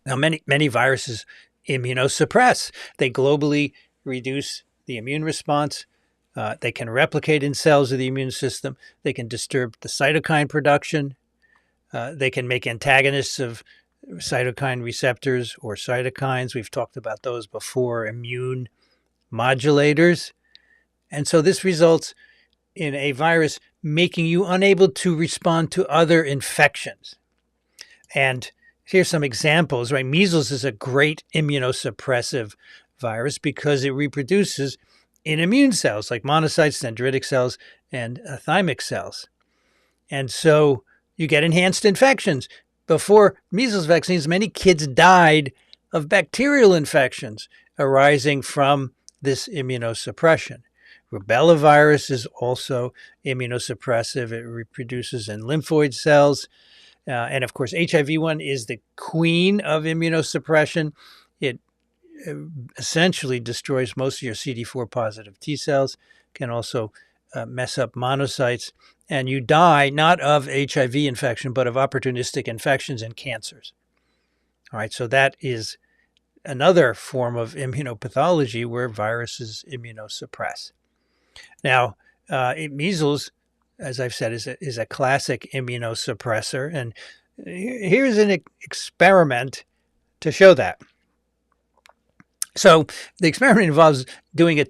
Now, many viruses immunosuppress. They globally reduce the immune response. They can replicate in cells of the immune system. They can disturb the cytokine production. They can make antagonists of cytokine receptors or cytokines. We've talked about those before, immune modulators. And so this results in a virus making you unable to respond to other infections. And here's some examples, right? Measles is a great immunosuppressive virus because it reproduces in immune cells like monocytes, dendritic cells, and thymic cells. And so you get enhanced infections. Before measles vaccines, many kids died of bacterial infections arising from this immunosuppression. Rubella virus is also immunosuppressive. It reproduces in lymphoid cells. And of course, HIV-1 is the queen of immunosuppression. It essentially destroys most of your CD4 positive T cells, can also mess up monocytes, and you die not of HIV infection, but of opportunistic infections and cancers. All right, so that is another form of immunopathology where viruses immunosuppress. Now, measles, as I've said, is a classic immunosuppressor, and here's an experiment to show that. So the experiment involves doing a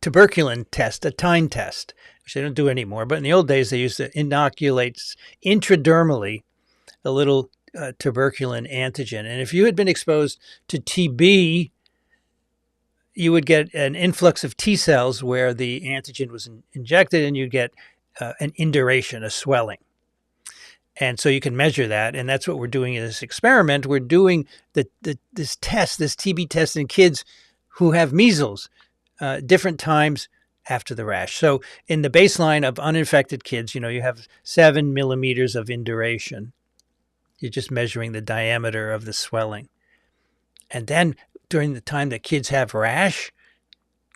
tuberculin test, a tine test, which they don't do anymore. But in the old days, they used to inoculate intradermally a little tuberculin antigen. And if you had been exposed to TB, you would get an influx of T cells where the antigen was injected, and you get an induration, a swelling. And so you can measure that, and that's what we're doing in this experiment. We're doing this test, this TB test in kids who have measles, different times after the rash. So in the baseline of uninfected kids, you have 7 millimeters of induration. You're just measuring the diameter of the swelling. And then during the time that kids have rash,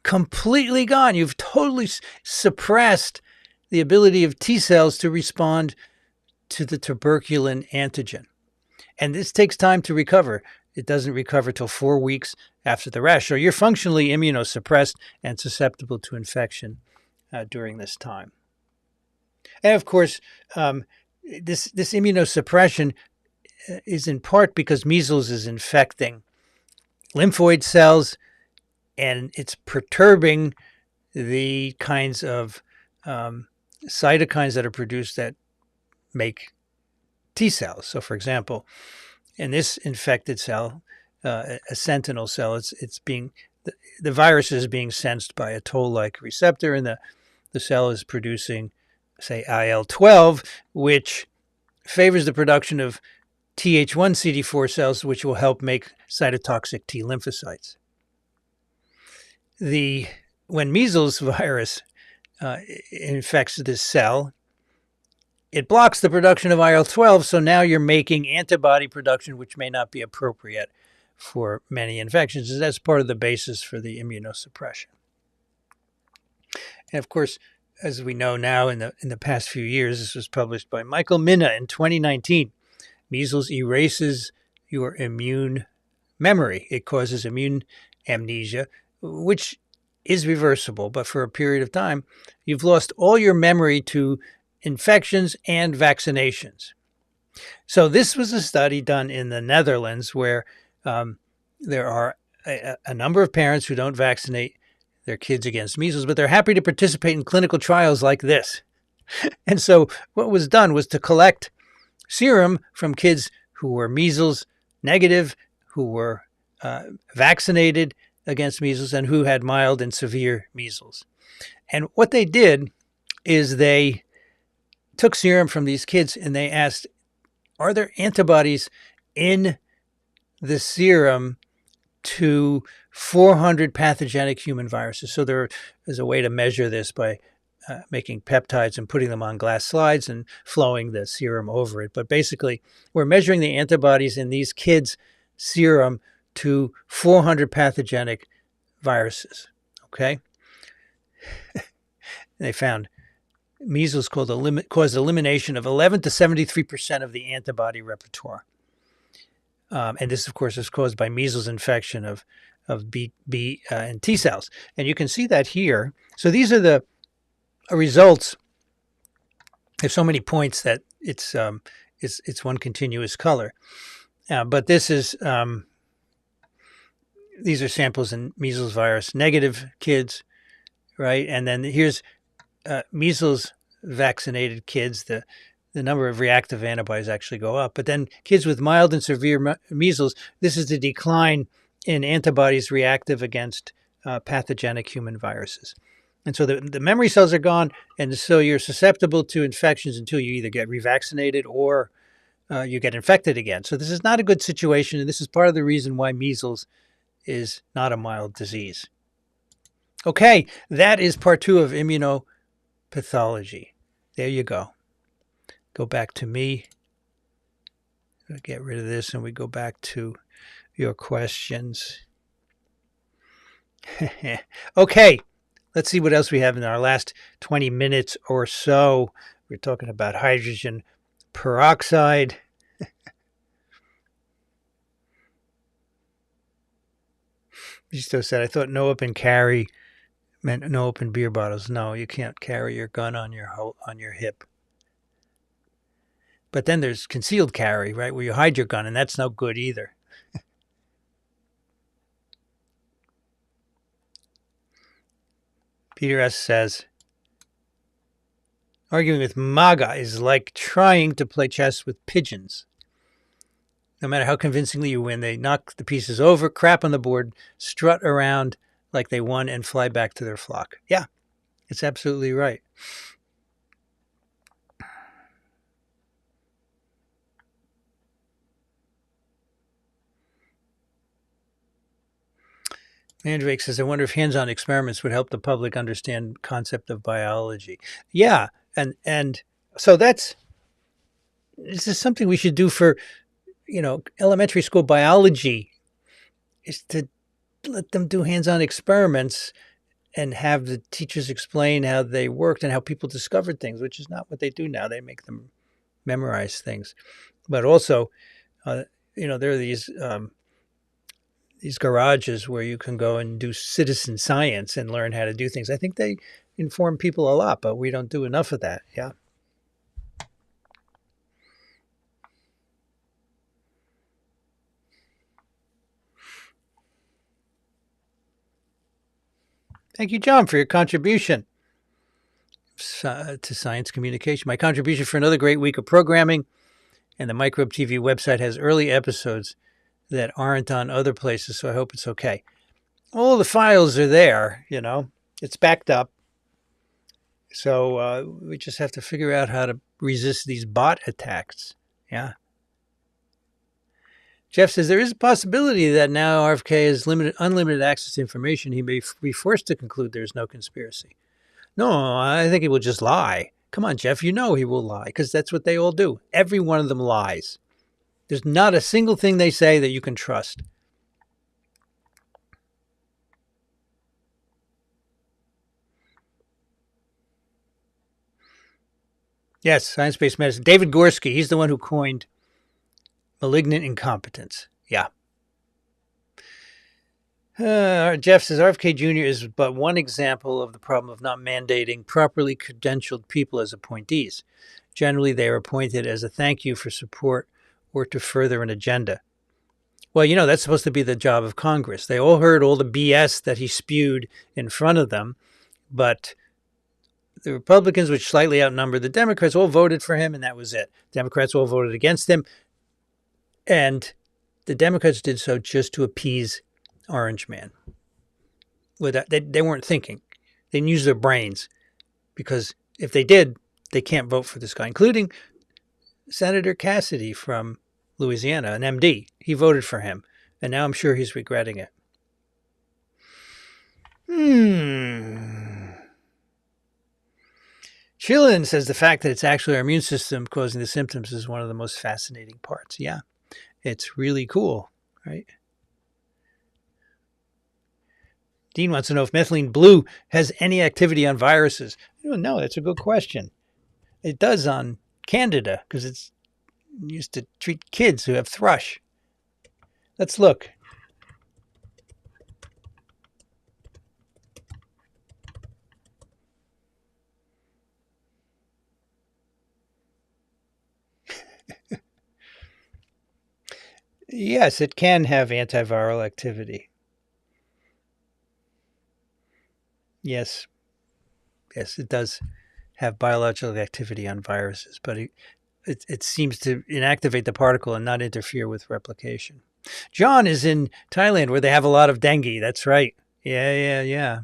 completely gone. You've totally suppressed the ability of T cells to respond to the tuberculin antigen. And this takes time to recover. It doesn't recover till 4 weeks after the rash. So you're functionally immunosuppressed and susceptible to infection during this time. And of course, this immunosuppression is in part because measles is infecting lymphoid cells, and it's perturbing the kinds of cytokines that are produced that make T cells. So, for example, in this infected cell, a sentinel cell, the virus is being sensed by a toll-like receptor, and the cell is producing, say, IL-12, which favors the production of Th1 CD4 cells, which will help make cytotoxic T lymphocytes. When measles virus infects this cell, it blocks the production of IL-12, so now you're making antibody production, which may not be appropriate for many infections. And that's part of the basis for the immunosuppression. And of course, as we know now in the past few years, this was published by Michael Minna in 2019, measles erases your immune memory. It causes immune amnesia, which is reversible, but for a period of time, you've lost all your memory to infections and vaccinations. So this was a study done in the Netherlands where there are a number of parents who don't vaccinate their kids against measles, but they're happy to participate in clinical trials like this. And so what was done was to collect serum from kids who were measles negative, who were vaccinated against measles, and who had mild and severe measles. And what they did is they took serum from these kids and they asked, are there antibodies in the serum to 400 pathogenic human viruses? So there is a way to measure this by making peptides and putting them on glass slides and flowing the serum over it. But basically, we're measuring the antibodies in these kids' serum to 400 pathogenic viruses, okay? They found measles caused elimination of 11 to 73% of the antibody repertoire. And this, of course, is caused by measles infection of B and T cells. And you can see that here. So these are the results. There's so many points that it's one continuous color. But this is these are samples in measles virus negative kids, right? And then here's measles vaccinated kids. The number of reactive antibodies actually go up. But then kids with mild and severe measles, this is the decline in antibodies reactive against pathogenic human viruses. And so the memory cells are gone, and so you're susceptible to infections until you either get revaccinated or you get infected again. So this is not a good situation, and this is part of the reason why measles is not a mild disease. Okay, that is part 2 of immunopathology. There you go. Go back to me. I'll get rid of this, and we go back to your questions. Okay, let's see what else we have in our last 20 minutes or so. We're talking about hydrogen peroxide. Gisto said, I thought no open carry meant no open beer bottles. No, you can't carry your gun on your hip. But then there's concealed carry, right, where you hide your gun, and that's no good either. Peter S. says, arguing with MAGA is like trying to play chess with pigeons. No matter how convincingly you win, they knock the pieces over, crap on the board, strut around like they won, and fly back to their flock. Yeah, it's absolutely right. Mandrake says, I wonder if hands-on experiments would help the public understand concept of biology. Yeah, and so this is something we should do for, elementary school biology, is to let them do hands-on experiments and have the teachers explain how they worked and how people discovered things, which is not what they do now. They make them memorize things. But also, there are these garages where you can go and do citizen science and learn how to do things. I think they inform people a lot, but we don't do enough of that. Yeah. Thank you, John, for your contribution to science communication. My contribution for another great week of programming, and the Microbe TV website has early episodes that aren't on other places, so I hope it's okay. All the files are there, it's backed up. So we just have to figure out how to resist these bot attacks. Yeah. Jeff says there is a possibility that now RFK has unlimited access to information. He may be forced to conclude there's no conspiracy. No, I think he will just lie. Come on, Jeff, he will lie because that's what they all do. Every one of them lies. There's not a single thing they say that you can trust. Yes, science-based medicine. David Gorski, he's the one who coined malignant incompetence. Yeah. Jeff says RFK Jr. is but one example of the problem of not mandating properly credentialed people as appointees. Generally, they are appointed as a thank you for support or to further an agenda. Well, that's supposed to be the job of Congress. They all heard all the BS that he spewed in front of them, but the Republicans, which slightly outnumbered the Democrats, all voted for him, and that was it. Democrats all voted against him, and the Democrats did so just to appease Orange Man. They weren't thinking. They didn't use their brains, because if they did, they can't vote for this guy, including Senator Cassidy from Louisiana, an MD. He voted for him, and now I'm sure he's regretting it. Chillin says the fact that it's actually our immune system causing the symptoms is one of the most fascinating parts. Yeah, it's really cool, right? Dean wants to know if methylene blue has any activity on viruses. I don't know. That's a good question. It does on Candida because it's used to treat kids who have thrush. Let's look. Yes, it can have antiviral activity. Yes. Yes, it does have biological activity on viruses, but it seems to inactivate the particle and not interfere with replication. John is in Thailand where they have a lot of dengue. That's right. Yeah.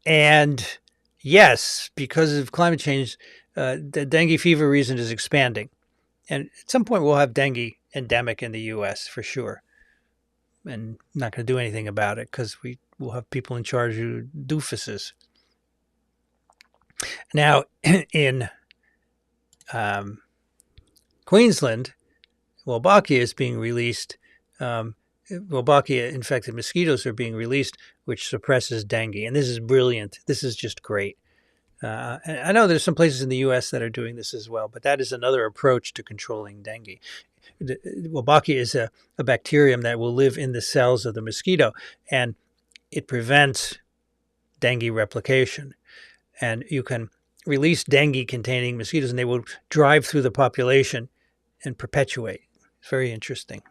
And yes, because of climate change, the dengue fever reason is expanding. And at some point, we'll have dengue endemic in the U.S. for sure. And not going to do anything about it because we will have people in charge who doofuses. Now, in Queensland, Wolbachia is being released. Wolbachia-infected mosquitoes are being released, which suppresses dengue. And this is brilliant. This is just great. And I know there's some places in the U.S. that are doing this as well, but that is another approach to controlling dengue. Wolbachia is a bacterium that will live in the cells of the mosquito, and it prevents dengue replication. And you can release dengue-containing mosquitoes, and they will drive through the population and perpetuate. It's very interesting.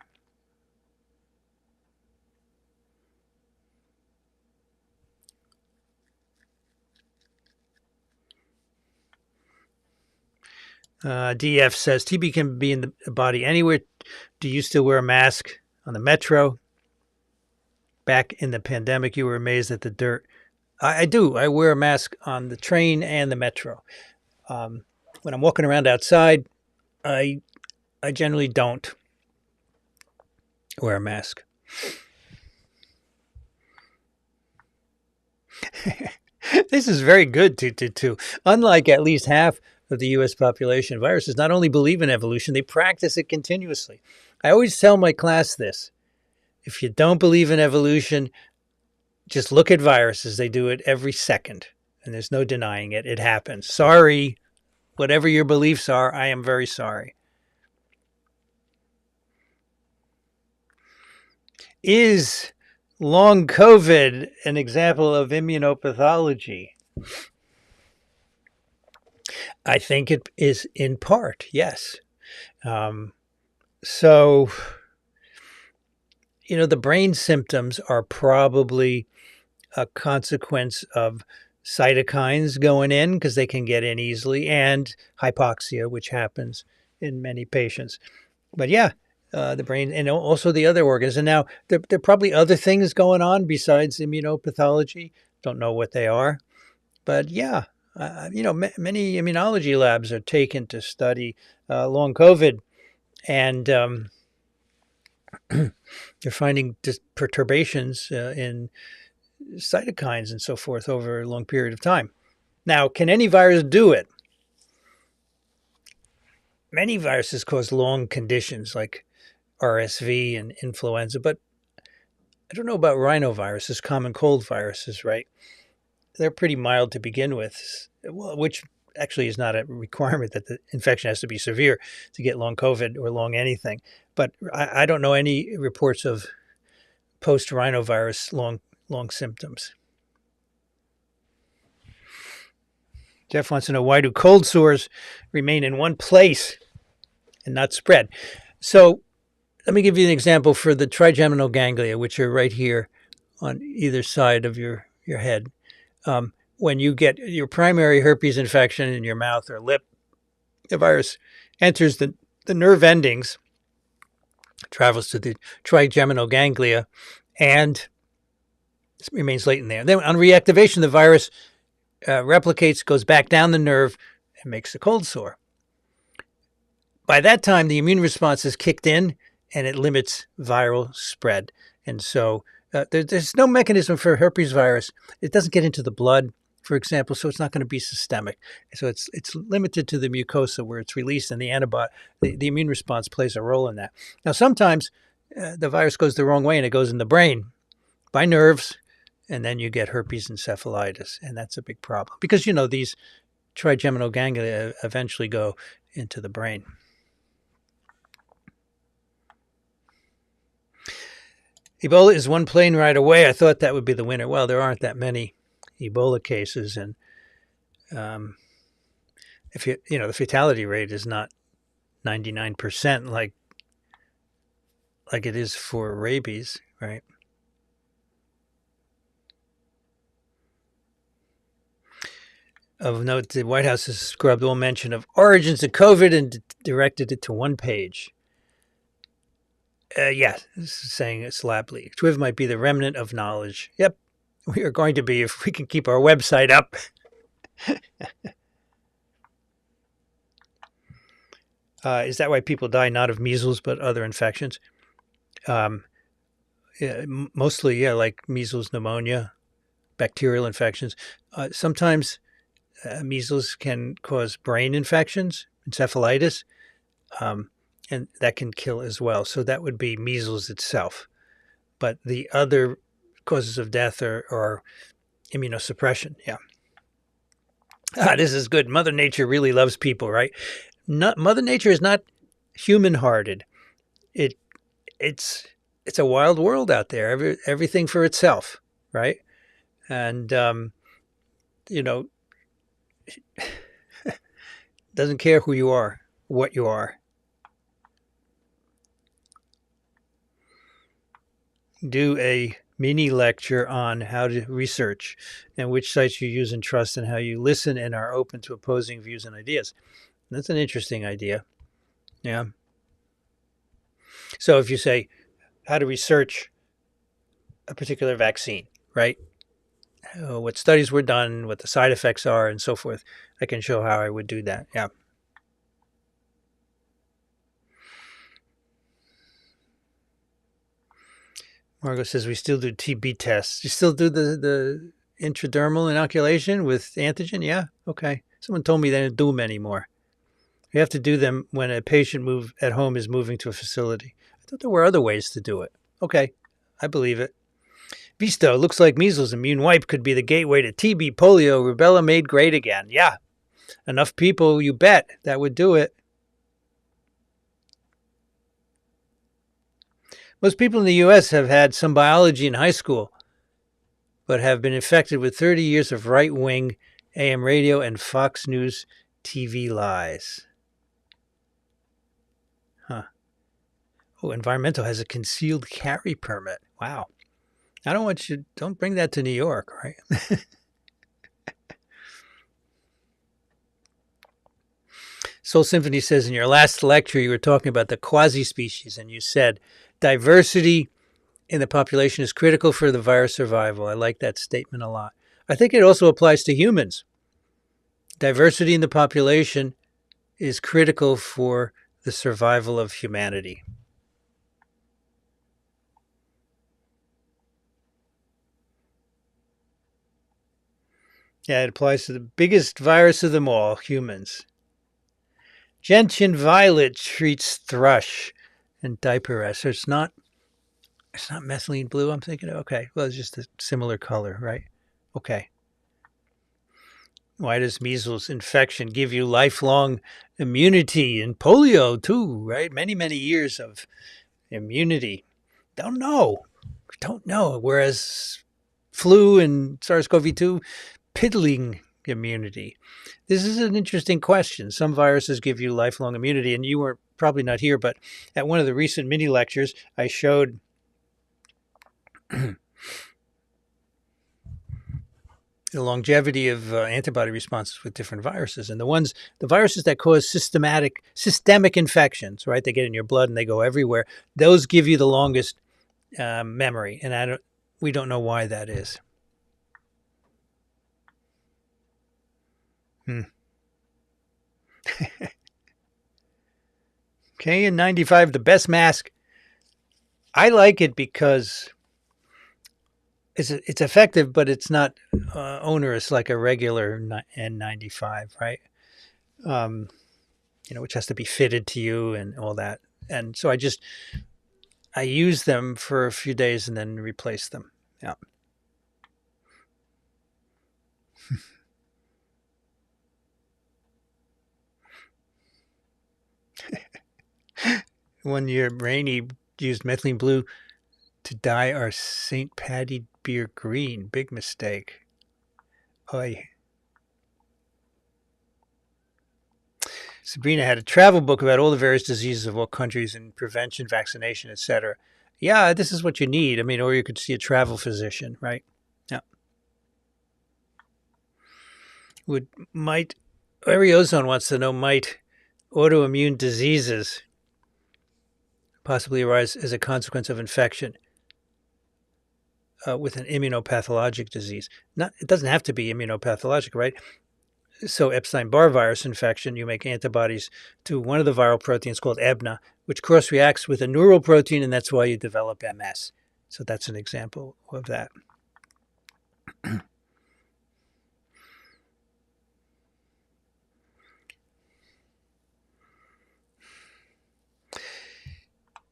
DF says, TB can be in the body anywhere. Do you still wear a mask on the metro? Back in the pandemic, you were amazed at the dirt. I do. I wear a mask on the train and the metro. When I'm walking around outside, I generally don't wear a mask. This is very good to unlike at least half of the U.S. population, viruses not only believe in evolution, they practice it continuously. I always tell my class this. If you don't believe in evolution, just look at viruses. They do it every second, and there's no denying it. It happens. Sorry, whatever your beliefs are, I am very sorry. Is long COVID an example of immunopathology? I think it is in part, yes. So, the brain symptoms are probably a consequence of cytokines going in because they can get in easily, and hypoxia, which happens in many patients. But yeah, the brain and also the other organs. And now there are probably other things going on besides immunopathology. Don't know what they are. But yeah, many immunology labs are taken to study long COVID. And they're finding perturbations in cytokines and so forth over a long period of time. Now, can any virus do it? Many viruses cause long conditions like RSV and influenza, but I don't know about rhinoviruses, common cold viruses, right? They're pretty mild to begin with, which actually is not a requirement that the infection has to be severe to get long COVID or long anything. But I don't know any reports of post-rhinovirus long symptoms. Jeff wants to know, why do cold sores remain in one place and not spread? So let me give you an example for the trigeminal ganglia, which are right here on either side of your head. When you get your primary herpes infection in your mouth or lip, the virus enters the nerve endings, travels to the trigeminal ganglia, and remains latent there. Then on reactivation, the virus replicates, goes back down the nerve, and makes a cold sore. By that time, the immune response is kicked in, and it limits viral spread. And so there's no mechanism for herpes virus. It doesn't get into the blood, for example, so it's not going to be systemic. So it's limited to the mucosa where it's released, and the antibody, the immune response plays a role in that. Now, sometimes the virus goes the wrong way and it goes in the brain. by nerves, and then you get herpes encephalitis, and that's a big problem because these trigeminal ganglia eventually go into the brain. Ebola is one plane ride away. I thought that would be the winner. Well, there aren't that many Ebola cases, and if the fatality rate is not 99% like it is for rabies, right? Of note, the White House has scrubbed all mention of origins of COVID and directed it to one page. Yeah, this is saying it's lab leak. TWIV might be the remnant of knowledge. Yep, we are going to be if we can keep our website up. Is that why people die not of measles but other infections? Yeah, mostly, yeah, like measles, pneumonia, bacterial infections. Sometimes measles can cause brain infections, encephalitis, and that can kill as well. So that would be measles itself. But the other causes of death are immunosuppression. Yeah. This is good. Mother Nature really loves people, right? Mother Nature is not human-hearted. It's a wild world out there. Everything for itself, right? And doesn't care who you are, what you are. Do a mini lecture on how to research and which sites you use and trust and how you listen and are open to opposing views and ideas. That's an interesting idea. Yeah. So if you say how to research a particular vaccine, right? What studies were done, what the side effects are, and so forth, I can show how I would do that. Yeah. Margot says we still do TB tests. You still do the intradermal inoculation with antigen? Yeah. Okay. Someone told me they don't do them anymore. You have to do them when a patient at home is moving to a facility. I thought there were other ways to do it. Okay. I believe it. Visto, looks like measles immune wipe could be the gateway to TB, polio, rubella made great again. Yeah. Enough people, you bet, that would do it. Most people in the U.S. have had some biology in high school, but have been infected with 30 years of right-wing AM radio and Fox News TV lies. Huh. Oh, environmental has a concealed carry permit. Wow. Don't bring that to New York, right? Soul Symphony says, in your last lecture, you were talking about the quasi-species, and you said diversity in the population is critical for the virus survival. I like that statement a lot. I think it also applies to humans. Diversity in the population is critical for the survival of humanity. Yeah, it applies to the biggest virus of them all, humans. Gentian violet treats thrush and diaper rash. So it's not methylene blue I'm thinking of. Okay, well, it's just a similar color, right? Okay. Why does measles infection give you lifelong immunity? And polio too, right? Many, many years of immunity. Don't know. Whereas flu and SARS-CoV-2, piddling immunity. This is an interesting question. Some viruses give you lifelong immunity, and you were probably not here, but at one of the recent mini lectures, I showed the longevity of antibody responses with different viruses. And the viruses that cause systemic infections, right? They get in your blood and they go everywhere. Those give you the longest memory. And we don't know why that is. KN95, the best mask. I like it because it's effective, but it's not onerous like a regular N95, right? Which has to be fitted to you and all that. And so I use them for a few days and then replace them. Yeah. One year, Rainey used methylene blue to dye our St. Patty beer green. Big mistake. Oy. Sabrina had a travel book about all the various diseases of all countries and prevention, vaccination, etc. Yeah, this is what you need. I mean, or you could see a travel physician, right? Yeah. Might Larry Ozone wants to know, might autoimmune diseases possibly arise as a consequence of infection with an immunopathologic disease? It doesn't have to be immunopathologic, right? So Epstein-Barr virus infection, you make antibodies to one of the viral proteins called EBNA, which cross-reacts with a neural protein, and that's why you develop MS. So that's an example of that.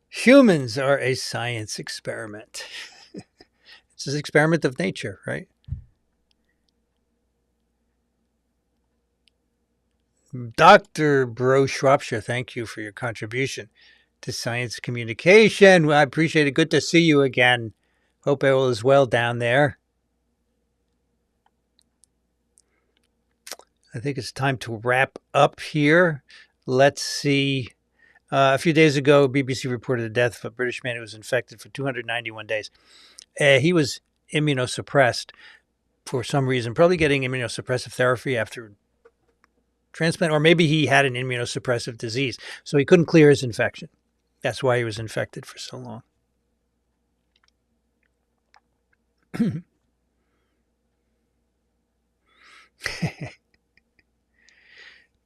Humans are a science experiment. It's an experiment of nature, right? Dr. Bro Shropshire, thank you for your contribution to science communication. Well, I appreciate it. Good to see you again. Hope all is well down there. I think it's time to wrap up here. Let's see. A few days ago, BBC reported the death of a British man who was infected for 291 days. He was immunosuppressed for some reason, probably getting immunosuppressive therapy after transplant, or maybe he had an immunosuppressive disease, so he couldn't clear his infection. That's why he was infected for so long.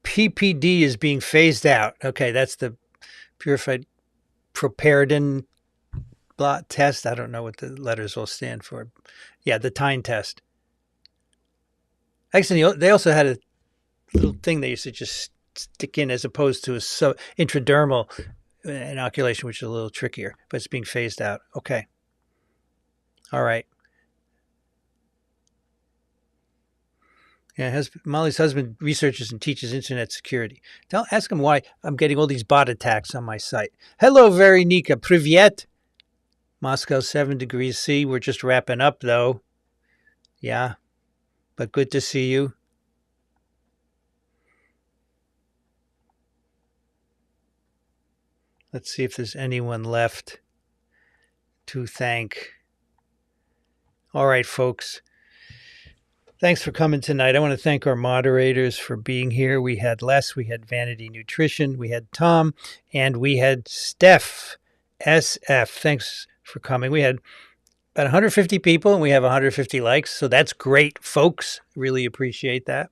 PPD is being phased out. Okay, that's the purified properdin blot test. I don't know what the letters will stand for. Yeah, the Tyne test. Actually, they also had a little thing they used to just stick in as opposed to a intradermal inoculation, which is a little trickier, but it's being phased out. Okay. All right. Yeah, Molly's husband researches and teaches internet security. Ask him why I'm getting all these bot attacks on my site. Hello, Veronika. Privyet. Moscow, 7 degrees C. We're just wrapping up, though. Yeah, but good to see you. Let's see if there's anyone left to thank. All right, folks. Thanks for coming tonight. I want to thank our moderators for being here. We had Les, we had Vanity Nutrition, we had Tom, and we had Steph, SF. Thanks for coming. We had about 150 people, and we have 150 likes, so that's great, folks. Really appreciate that.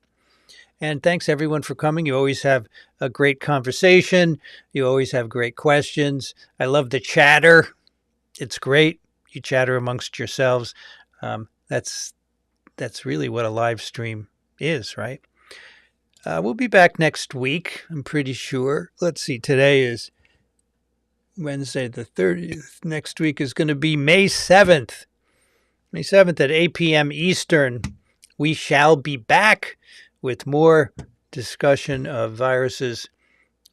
And thanks, everyone, for coming. You always have a great conversation. You always have great questions. I love the chatter. It's great. You chatter amongst yourselves. That's really what a live stream is, right? We'll be back next week, I'm pretty sure. Let's see, today is Wednesday the 30th. Next week is going to be May 7th. May 7th at 8 p.m. Eastern. We shall be back with more discussion of viruses,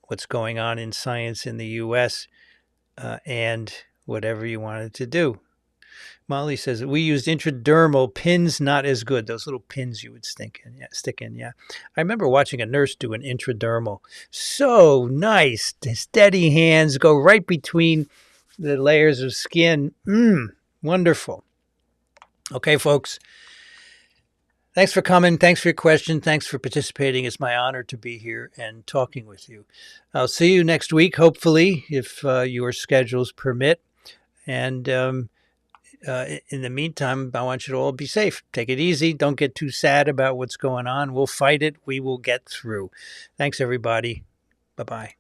what's going on in science in the U.S., and whatever you wanted to do. Molly says that we used intradermal pins, not as good. Those little pins you would stick in. Yeah. I remember watching a nurse do an intradermal. So nice. Steady hands, go right between the layers of skin. Wonderful. Okay, folks. Thanks for coming. Thanks for your question. Thanks for participating. It's my honor to be here and talking with you. I'll see you next week, hopefully, if your schedules permit. And in the meantime, I want you to all be safe. Take it easy. Don't get too sad about what's going on. We'll fight it. We will get through. Thanks, everybody. Bye-bye.